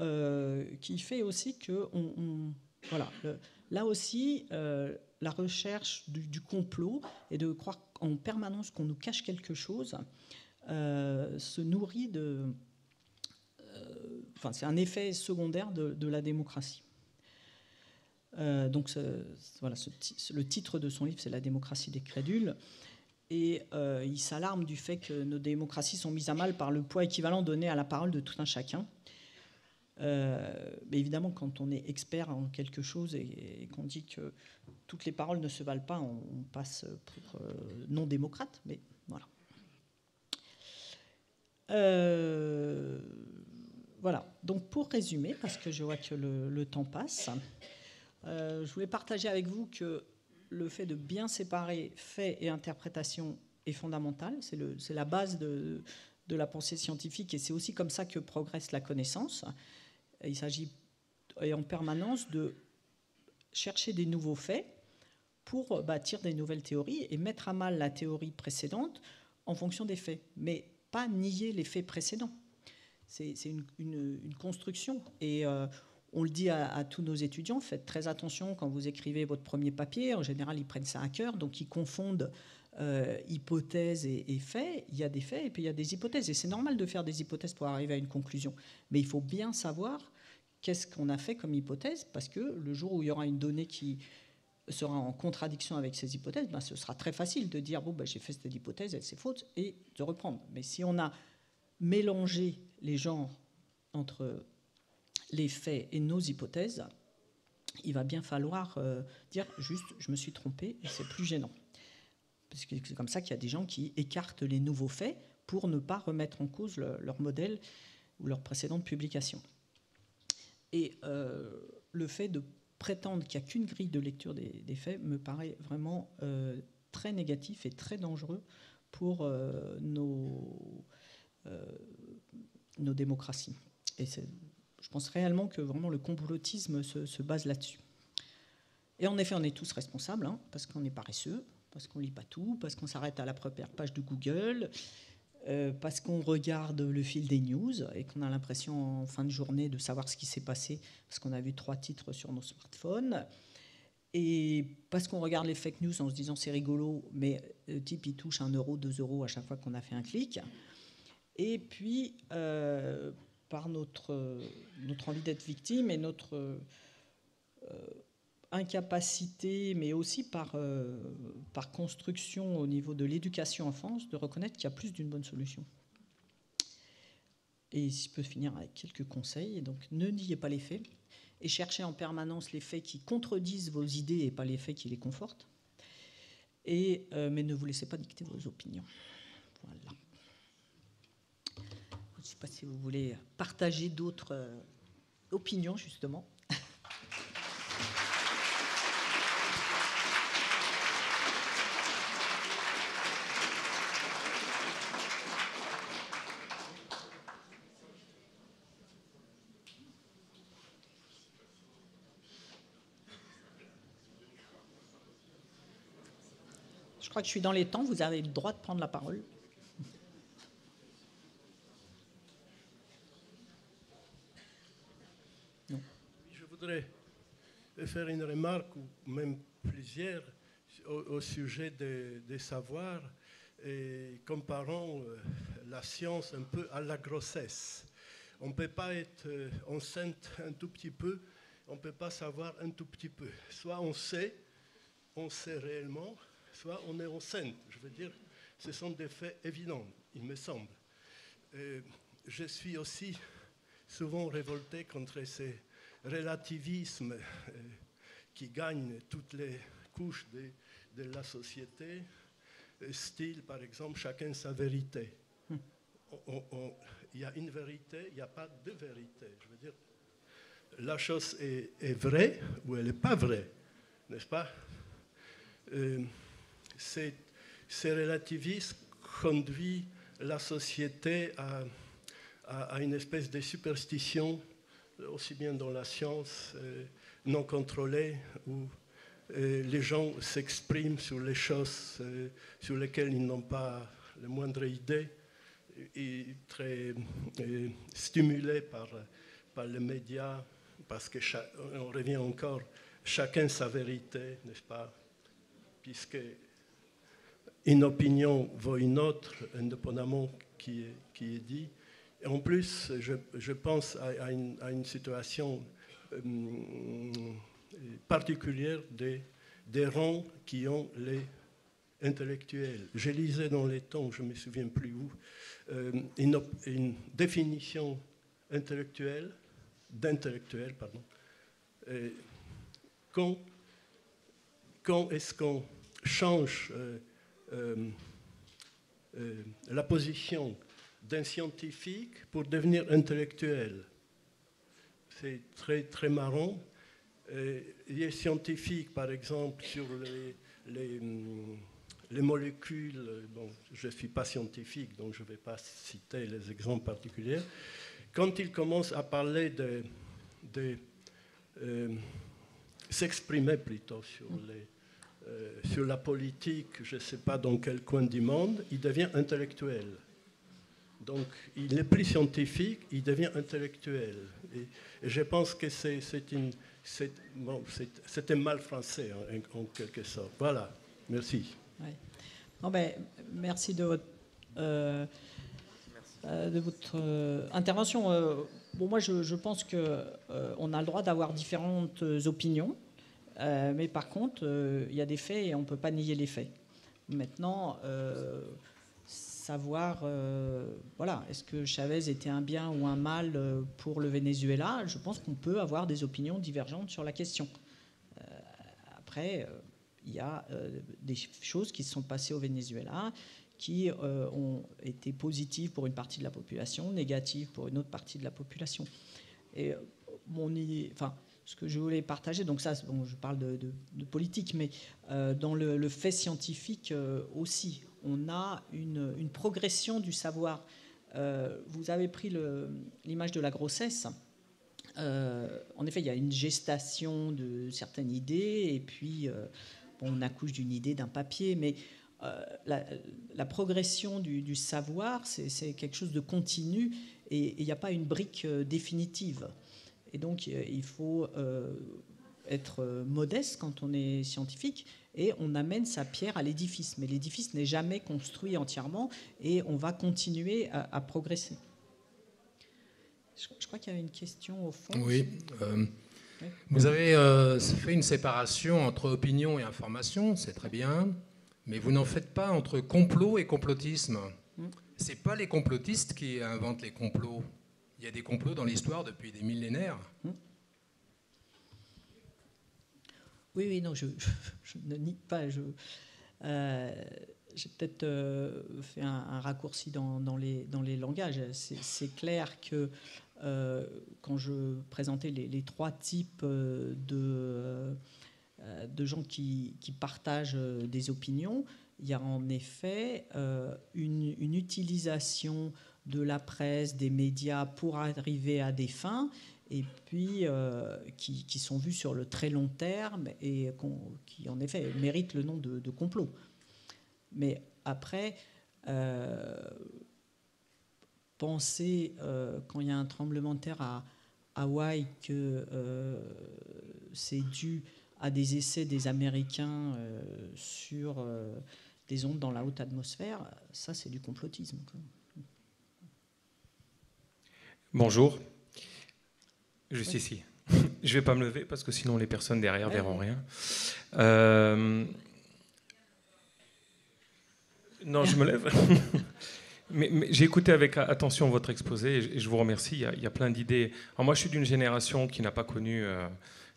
qui fait aussi que voilà, là aussi, la recherche du complot et de croire en permanence qu'on nous cache quelque chose se nourrit de... Enfin, c'est un effet secondaire de la démocratie. Donc voilà, le titre de son livre, c'est La démocratie des crédules. Et il s'alarme du fait que nos démocraties sont mises à mal par le poids équivalent donné à la parole de tout un chacun. Mais évidemment, quand on est expert en quelque chose et qu'on dit que toutes les paroles ne se valent pas, on passe pour non-démocrate. Mais voilà. Voilà. Donc pour résumer, parce que je vois que le temps passe... je voulais partager avec vous que le fait de bien séparer fait et interprétation est fondamental. C'est la base de la pensée scientifique et c'est aussi comme ça que progresse la connaissance. Il s'agit en permanence de chercher des nouveaux faits pour bâtir des nouvelles théories et mettre à mal la théorie précédente en fonction des faits, mais pas nier les faits précédents. C'est une construction et... on le dit à tous nos étudiants, faites très attention quand vous écrivez votre premier papier. En général, ils prennent ça à cœur, donc ils confondent hypothèses et faits. Il y a des faits et puis il y a des hypothèses. Et c'est normal de faire des hypothèses pour arriver à une conclusion. Mais il faut bien savoir qu'est-ce qu'on a fait comme hypothèse, parce que le jour où il y aura une donnée qui sera en contradiction avec ces hypothèses, ben, ce sera très facile de dire « bon, ben, j'ai fait cette hypothèse, elle c'est faute » et de reprendre. Mais si on a mélangé les genres entre... les faits et nos hypothèses, il va bien falloir dire juste je me suis trompé et c'est plus gênant. Parce que c'est comme ça qu'il y a des gens qui écartent les nouveaux faits pour ne pas remettre en cause leur modèle ou leur précédente publication. Et le fait de prétendre qu'il n'y a qu'une grille de lecture des faits me paraît vraiment très négatif et très dangereux pour nos démocraties. Et je pense réellement que vraiment le complotisme se base là-dessus. Et en effet, on est tous responsables, hein, parce qu'on est paresseux, parce qu'on ne lit pas tout, parce qu'on s'arrête à la première page de Google, parce qu'on regarde le fil des news et qu'on a l'impression en fin de journée de savoir ce qui s'est passé parce qu'on a vu 3 titres sur nos smartphones, et parce qu'on regarde les fake news en se disant c'est rigolo, mais le type il touche 1 euro, 2 euros à chaque fois qu'on a fait un clic. Et puis... par notre envie d'être victime et notre incapacité, mais aussi par construction au niveau de l'éducation en France, de reconnaître qu'il y a plus d'une bonne solution. Et si je peux finir avec quelques conseils, donc ne niez pas les faits et cherchez en permanence les faits qui contredisent vos idées et pas les faits qui les confortent. Mais ne vous laissez pas dicter vos opinions. Voilà. Je ne sais pas si vous voulez partager d'autres opinions, justement. Je crois que je suis dans les temps, vous avez le droit de prendre la parole. Non. Je voudrais faire une remarque, ou même plusieurs, au sujet des savoirs, et comparant la science un peu à la grossesse. On ne peut pas être enceinte un tout petit peu, on ne peut pas savoir un tout petit peu. Soit on sait réellement, soit on est enceinte. Je veux dire, ce sont des faits évidents, il me semble. Je suis aussi souvent révolté contre ces relativismes qui gagnent toutes les couches de la société, style, par exemple, chacun sa vérité. Il y a une vérité, il n'y a pas de vérité. Je veux dire, la chose est vraie ou elle n'est pas vraie, n'est-ce pas? Ces relativismes conduisent la société à une espèce de superstition, aussi bien dans la science non contrôlée, où les gens s'expriment sur les choses sur lesquelles ils n'ont pas la moindre idée, et très stimulés par les médias, parce qu'on revient encore, chacun sa vérité, n'est-ce pas? Puisque une opinion vaut une autre, indépendamment qui est dit. Et en plus, je pense à une situation particulière des rangs qui ont les intellectuels. Je lisais dans les temps, je ne me souviens plus où, une définition d'intellectuel, pardon. Quand est-ce qu'on change la position d'un scientifique pour devenir intellectuel? C'est très, très marrant. Les scientifiques, par exemple, sur les molécules, bon, je ne suis pas scientifique, donc je ne vais pas citer les exemples particuliers. Quand ils commencent à parler s'exprimer plutôt sur la politique, je ne sais pas dans quel coin du monde, il devient intellectuel. Donc, il n'est plus scientifique, il devient intellectuel. Et je pense que c'était mal français, en quelque sorte. Voilà, merci. Ouais. Non, merci de votre intervention. Bon, moi, je pense qu'on a le droit d'avoir différentes opinions, mais par contre, il y a des faits et on ne peut pas nier les faits. Maintenant, savoir, voilà, est-ce que Chavez était un bien ou un mal pour le Venezuela? Je pense qu'on peut avoir des opinions divergentes sur la question. Après, il y a des choses qui se sont passées au Venezuela qui ont été positives pour une partie de la population, négatives pour une autre partie de la population. Et ce que je voulais partager, donc ça, bon, je parle de politique, mais dans le fait scientifique aussi, on a une progression du savoir. Vous avez pris l'image de la grossesse. En effet, il y a une gestation de certaines idées, et puis on accouche d'une idée, d'un papier, mais la progression du savoir, c'est quelque chose de continu, et il n'y a pas une brique définitive. Et donc, il faut être modeste quand on est scientifique, et on amène sa pierre à l'édifice. Mais l'édifice n'est jamais construit entièrement, et on va continuer à progresser. Je crois qu'il y avait une question au fond. Oui. Vous avez fait une séparation entre opinion et information, c'est très bien, mais vous n'en faites pas entre complot et complotisme. Ce n'est pas les complotistes qui inventent les complots. Il y a des complots dans l'histoire depuis des millénaires. Oui, non, je ne nie pas. J'ai peut-être fait un raccourci dans les langages. C'est clair que quand je présentais les trois types de gens qui partagent des opinions, il y a en effet une utilisation de la presse, des médias pour arriver à des fins, et puis qui sont vues sur le très long terme et qui, en effet, méritent le nom de complot. Mais après, penser, quand il y a un tremblement de terre à Hawaï, que c'est dû à des essais des Américains sur des ondes dans la haute atmosphère, ça c'est du complotisme, quoi. Bonjour, juste ici. Je ne vais pas me lever parce que sinon les personnes derrière ne verront rien. Non, je me lève. mais j'ai écouté avec attention votre exposé et je vous remercie. Il y a plein d'idées. Alors moi, je suis d'une génération qui n'a pas connu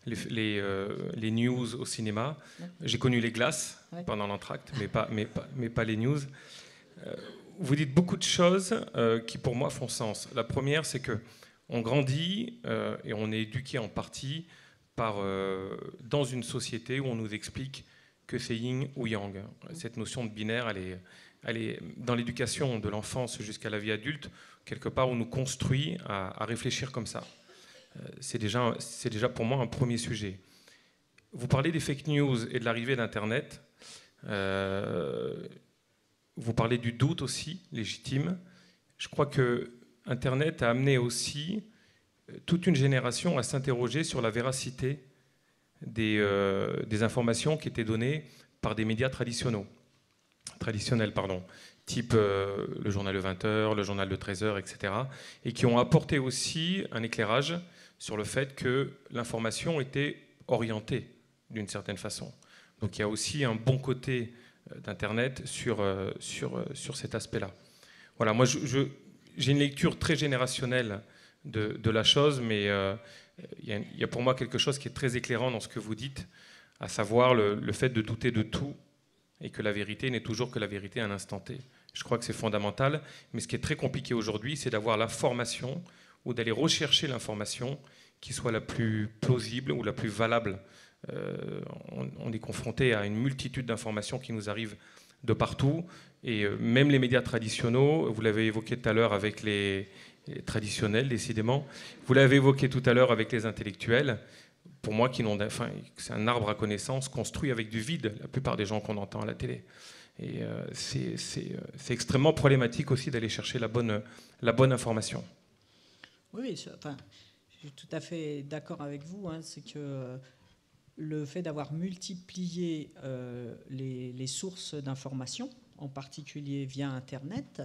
les news au cinéma. J'ai connu les glaces pendant l'entracte, mais pas les news. Vous dites beaucoup de choses qui, pour moi, font sens. La première, c'est qu'on grandit et on est éduqué en partie dans une société où on nous explique que c'est yin ou yang. Cette notion de binaire, elle est dans l'éducation de l'enfance jusqu'à la vie adulte, quelque part, on nous construit à réfléchir comme ça. C'est déjà pour moi un premier sujet. Vous parlez des fake news et de l'arrivée d'Internet. Vous parlez du doute aussi, légitime. Je crois que Internet a amené aussi toute une génération à s'interroger sur la véracité des informations qui étaient données par des médias traditionnels, type le journal de 20h, le journal de 13h, etc., et qui ont apporté aussi un éclairage sur le fait que l'information était orientée d'une certaine façon. Donc il y a aussi un bon côté d'Internet sur cet aspect-là. Voilà, moi j'ai une lecture très générationnelle de la chose, mais il y a pour moi quelque chose qui est très éclairant dans ce que vous dites, à savoir le fait de douter de tout et que la vérité n'est toujours que la vérité à un instant T. Je crois que c'est fondamental, mais ce qui est très compliqué aujourd'hui, c'est d'avoir l'information ou d'aller rechercher l'information qui soit la plus plausible ou la plus valable. On est confronté à une multitude d'informations qui nous arrivent de partout, et même les médias traditionnels, vous l'avez évoqué tout à l'heure avec les traditionnels, décidément, vous l'avez évoqué tout à l'heure avec les intellectuels, pour moi, c'est un arbre à connaissances construit avec du vide, la plupart des gens qu'on entend à la télé. Et c'est extrêmement problématique aussi d'aller chercher la bonne information. Oui, enfin, je suis tout à fait d'accord avec vous, hein, c'est que le fait d'avoir multiplié les sources d'information, en particulier via Internet,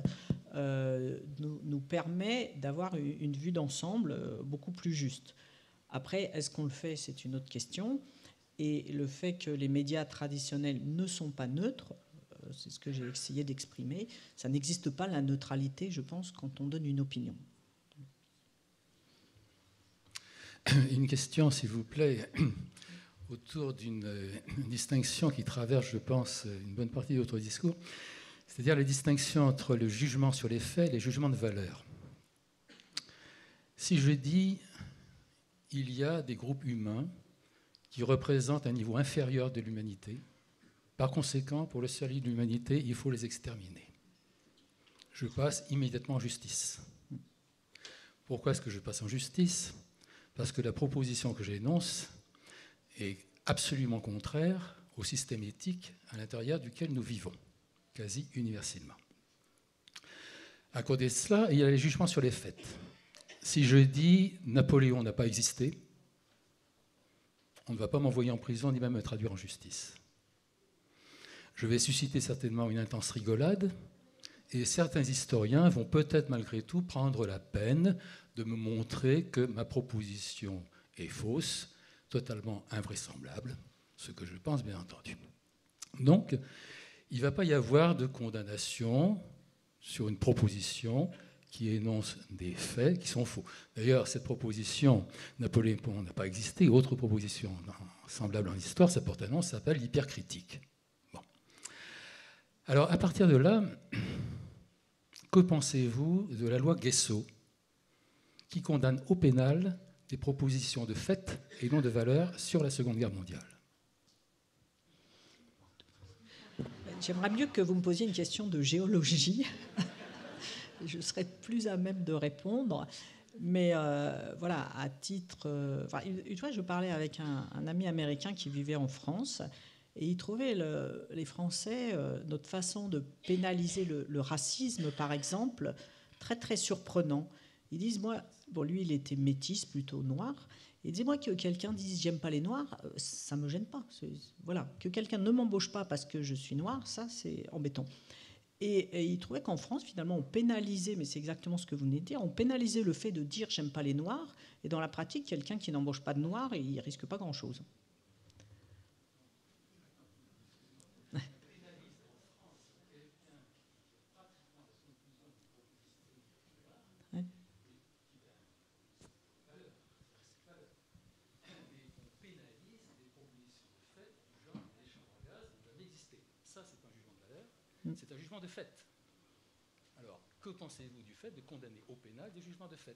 nous permet d'avoir une vue d'ensemble beaucoup plus juste. Après, est-ce qu'on le fait? C'est une autre question. Et le fait que les médias traditionnels ne sont pas neutres, c'est ce que j'ai essayé d'exprimer, ça n'existe pas la neutralité, je pense, quand on donne une opinion. Une question, s'il vous plaît, autour d'une distinction qui traverse, je pense, une bonne partie de votre discours, c'est-à-dire la distinction entre le jugement sur les faits et les jugements de valeur. Si je dis il y a des groupes humains qui représentent un niveau inférieur de l'humanité, par conséquent, pour le salut de l'humanité, il faut les exterminer. Je passe immédiatement en justice. Pourquoi est-ce que je passe en justice? Parce que la proposition que j'énonce est absolument contraire au système éthique à l'intérieur duquel nous vivons, quasi universellement. À côté de cela, il y a les jugements sur les faits. Si je dis Napoléon n'a pas existé, on ne va pas m'envoyer en prison ni même me traduire en justice. Je vais susciter certainement une intense rigolade, et certains historiens vont peut-être malgré tout prendre la peine de me montrer que ma proposition est fausse, totalement invraisemblable, ce que je pense bien entendu. Donc, il ne va pas y avoir de condamnation sur une proposition qui énonce des faits qui sont faux. D'ailleurs, cette proposition, Napoléon n'a pas existé, autre proposition semblable en histoire, ça porte un nom, ça s'appelle l'hypercritique. Bon. Alors, à partir de là, que pensez-vous de la loi Guessot, qui condamne au pénal des propositions de fait et non de valeur sur la Seconde Guerre mondiale? J'aimerais mieux que vous me posiez une question de géologie. Je serais plus à même de répondre. Mais voilà, à titre... une fois, je parlais avec un ami américain qui vivait en France Et il trouvait les Français, notre façon de pénaliser le racisme, par exemple, très très surprenant. Ils disent, moi, bon, lui il était métis, plutôt noir. Il disait, moi, que quelqu'un dise j'aime pas les noirs, ça me gêne pas. Voilà, que quelqu'un ne m'embauche pas parce que je suis noir, ça c'est embêtant. Et il trouvait qu'en France, finalement, on pénalisait, mais c'est exactement ce que vous venez de dire, on pénalisait le fait de dire j'aime pas les noirs, et dans la pratique, quelqu'un qui n'embauche pas de noirs, il risque pas grand-chose. C'est un jugement de fait. Alors, que pensez-vous du fait de condamner au pénal des jugements de fait?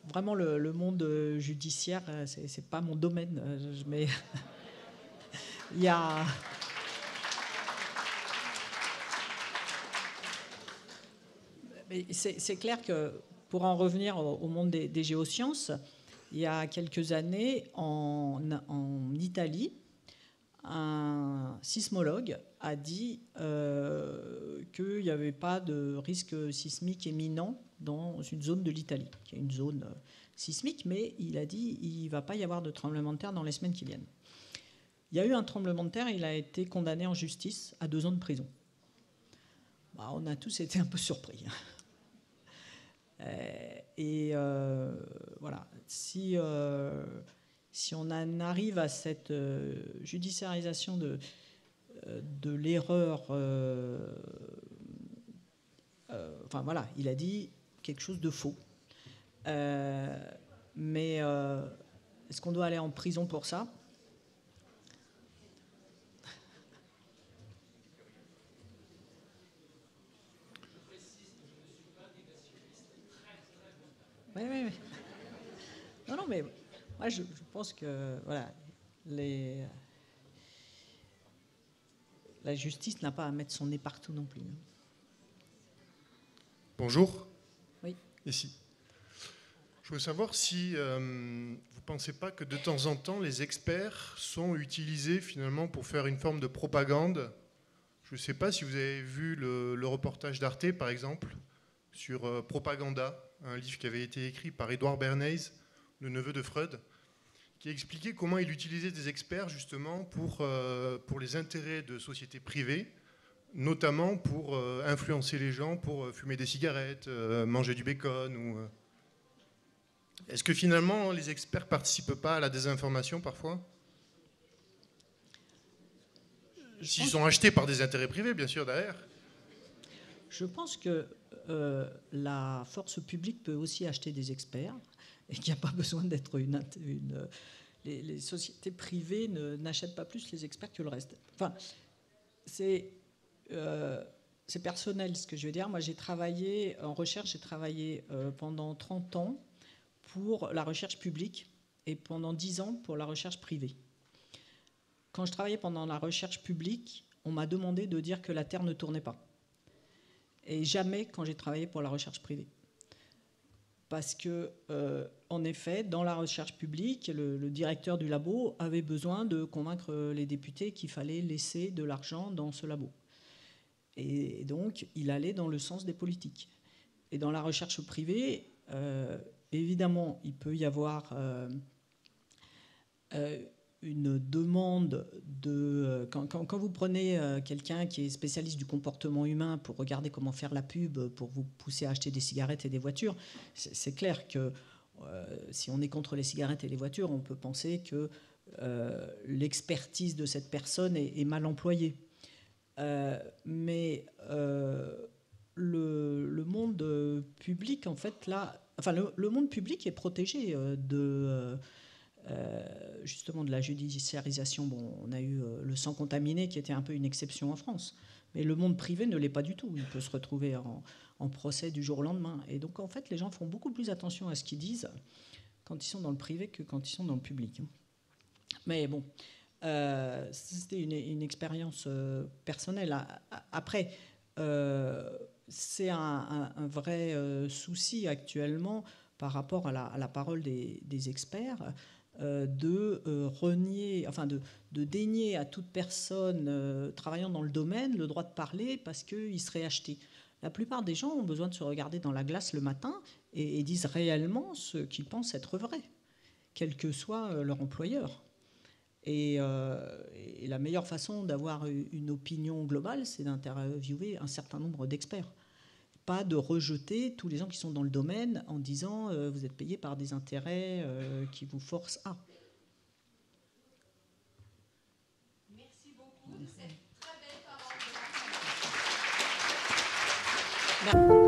Vraiment, le monde judiciaire, c'est pas mon domaine. Mais il y a... C'est clair que, pour en revenir au monde des géosciences, il y a quelques années, en Italie, un sismologue a dit qu'il n'y avait pas de risque sismique imminent dans une zone de l'Italie, qui est une zone sismique, mais il a dit qu'il ne va pas y avoir de tremblement de terre dans les semaines qui viennent. Il y a eu un tremblement de terre, il a été condamné en justice à 2 ans de prison. Bah, on a tous été un peu surpris. Voilà, si on en arrive à cette judiciarisation de l'erreur, enfin voilà, il a dit quelque chose de faux. Mais est-ce qu'on doit aller en prison pour ça ? Oui. Non, mais moi, je pense que voilà, la justice n'a pas à mettre son nez partout non plus. Bonjour. Oui. Ici. Je veux savoir si vous ne pensez pas que de temps en temps, les experts sont utilisés finalement pour faire une forme de propagande. Je ne sais pas si vous avez vu le reportage d'Arte, par exemple, sur Propaganda, un livre qui avait été écrit par Edouard Bernays, le neveu de Freud, qui expliquait comment il utilisait des experts justement pour les intérêts de sociétés privées, notamment pour influencer les gens, pour fumer des cigarettes, manger du bacon. Est-ce que finalement les experts ne participent pas à la désinformation parfois ? S'ils sont achetés par des intérêts privés, bien sûr, derrière. Je pense que la force publique peut aussi acheter des experts et qu'il n'y a pas besoin d'être les sociétés privées n'achètent pas plus les experts que le reste. Enfin, c'est personnel ce que je veux dire. Moi, j'ai travaillé en recherche, pendant 30 ans pour la recherche publique et pendant 10 ans pour la recherche privée. Quand je travaillais pendant la recherche publique, on m'a demandé de dire que la Terre ne tournait pas. Et jamais quand j'ai travaillé pour la recherche privée. Parce que, en effet, dans la recherche publique, le directeur du labo avait besoin de convaincre les députés qu'il fallait laisser de l'argent dans ce labo. Et donc, il allait dans le sens des politiques. Et dans la recherche privée, évidemment, il peut y avoir une demande de... Quand vous prenez quelqu'un qui est spécialiste du comportement humain pour regarder comment faire la pub, pour vous pousser à acheter des cigarettes et des voitures, c'est clair que si on est contre les cigarettes et les voitures, on peut penser que l'expertise de cette personne est mal employée. Mais le monde public, en fait, là... Enfin, le monde public est protégé justement de la judiciarisation. Bon, on a eu le sang contaminé qui était un peu une exception en France. Mais le monde privé ne l'est pas du tout. Il peut se retrouver en procès du jour au lendemain. Et donc, en fait, les gens font beaucoup plus attention à ce qu'ils disent quand ils sont dans le privé que quand ils sont dans le public. Mais bon, C'était une expérience personnelle. Après, c'est un vrai souci actuellement par rapport à la parole des experts, de renier, enfin de dénier à toute personne travaillant dans le domaine le droit de parler parce qu'il serait acheté. La plupart des gens ont besoin de se regarder dans la glace le matin et disent réellement ce qu'ils pensent être vrai, quel que soit leur employeur. Et la meilleure façon d'avoir une opinion globale, c'est d'interviewer un certain nombre d'experts. Pas de rejeter tous les gens qui sont dans le domaine en disant vous êtes payé par des intérêts qui vous forcent à. Merci beaucoup de cette très belle parole. Merci.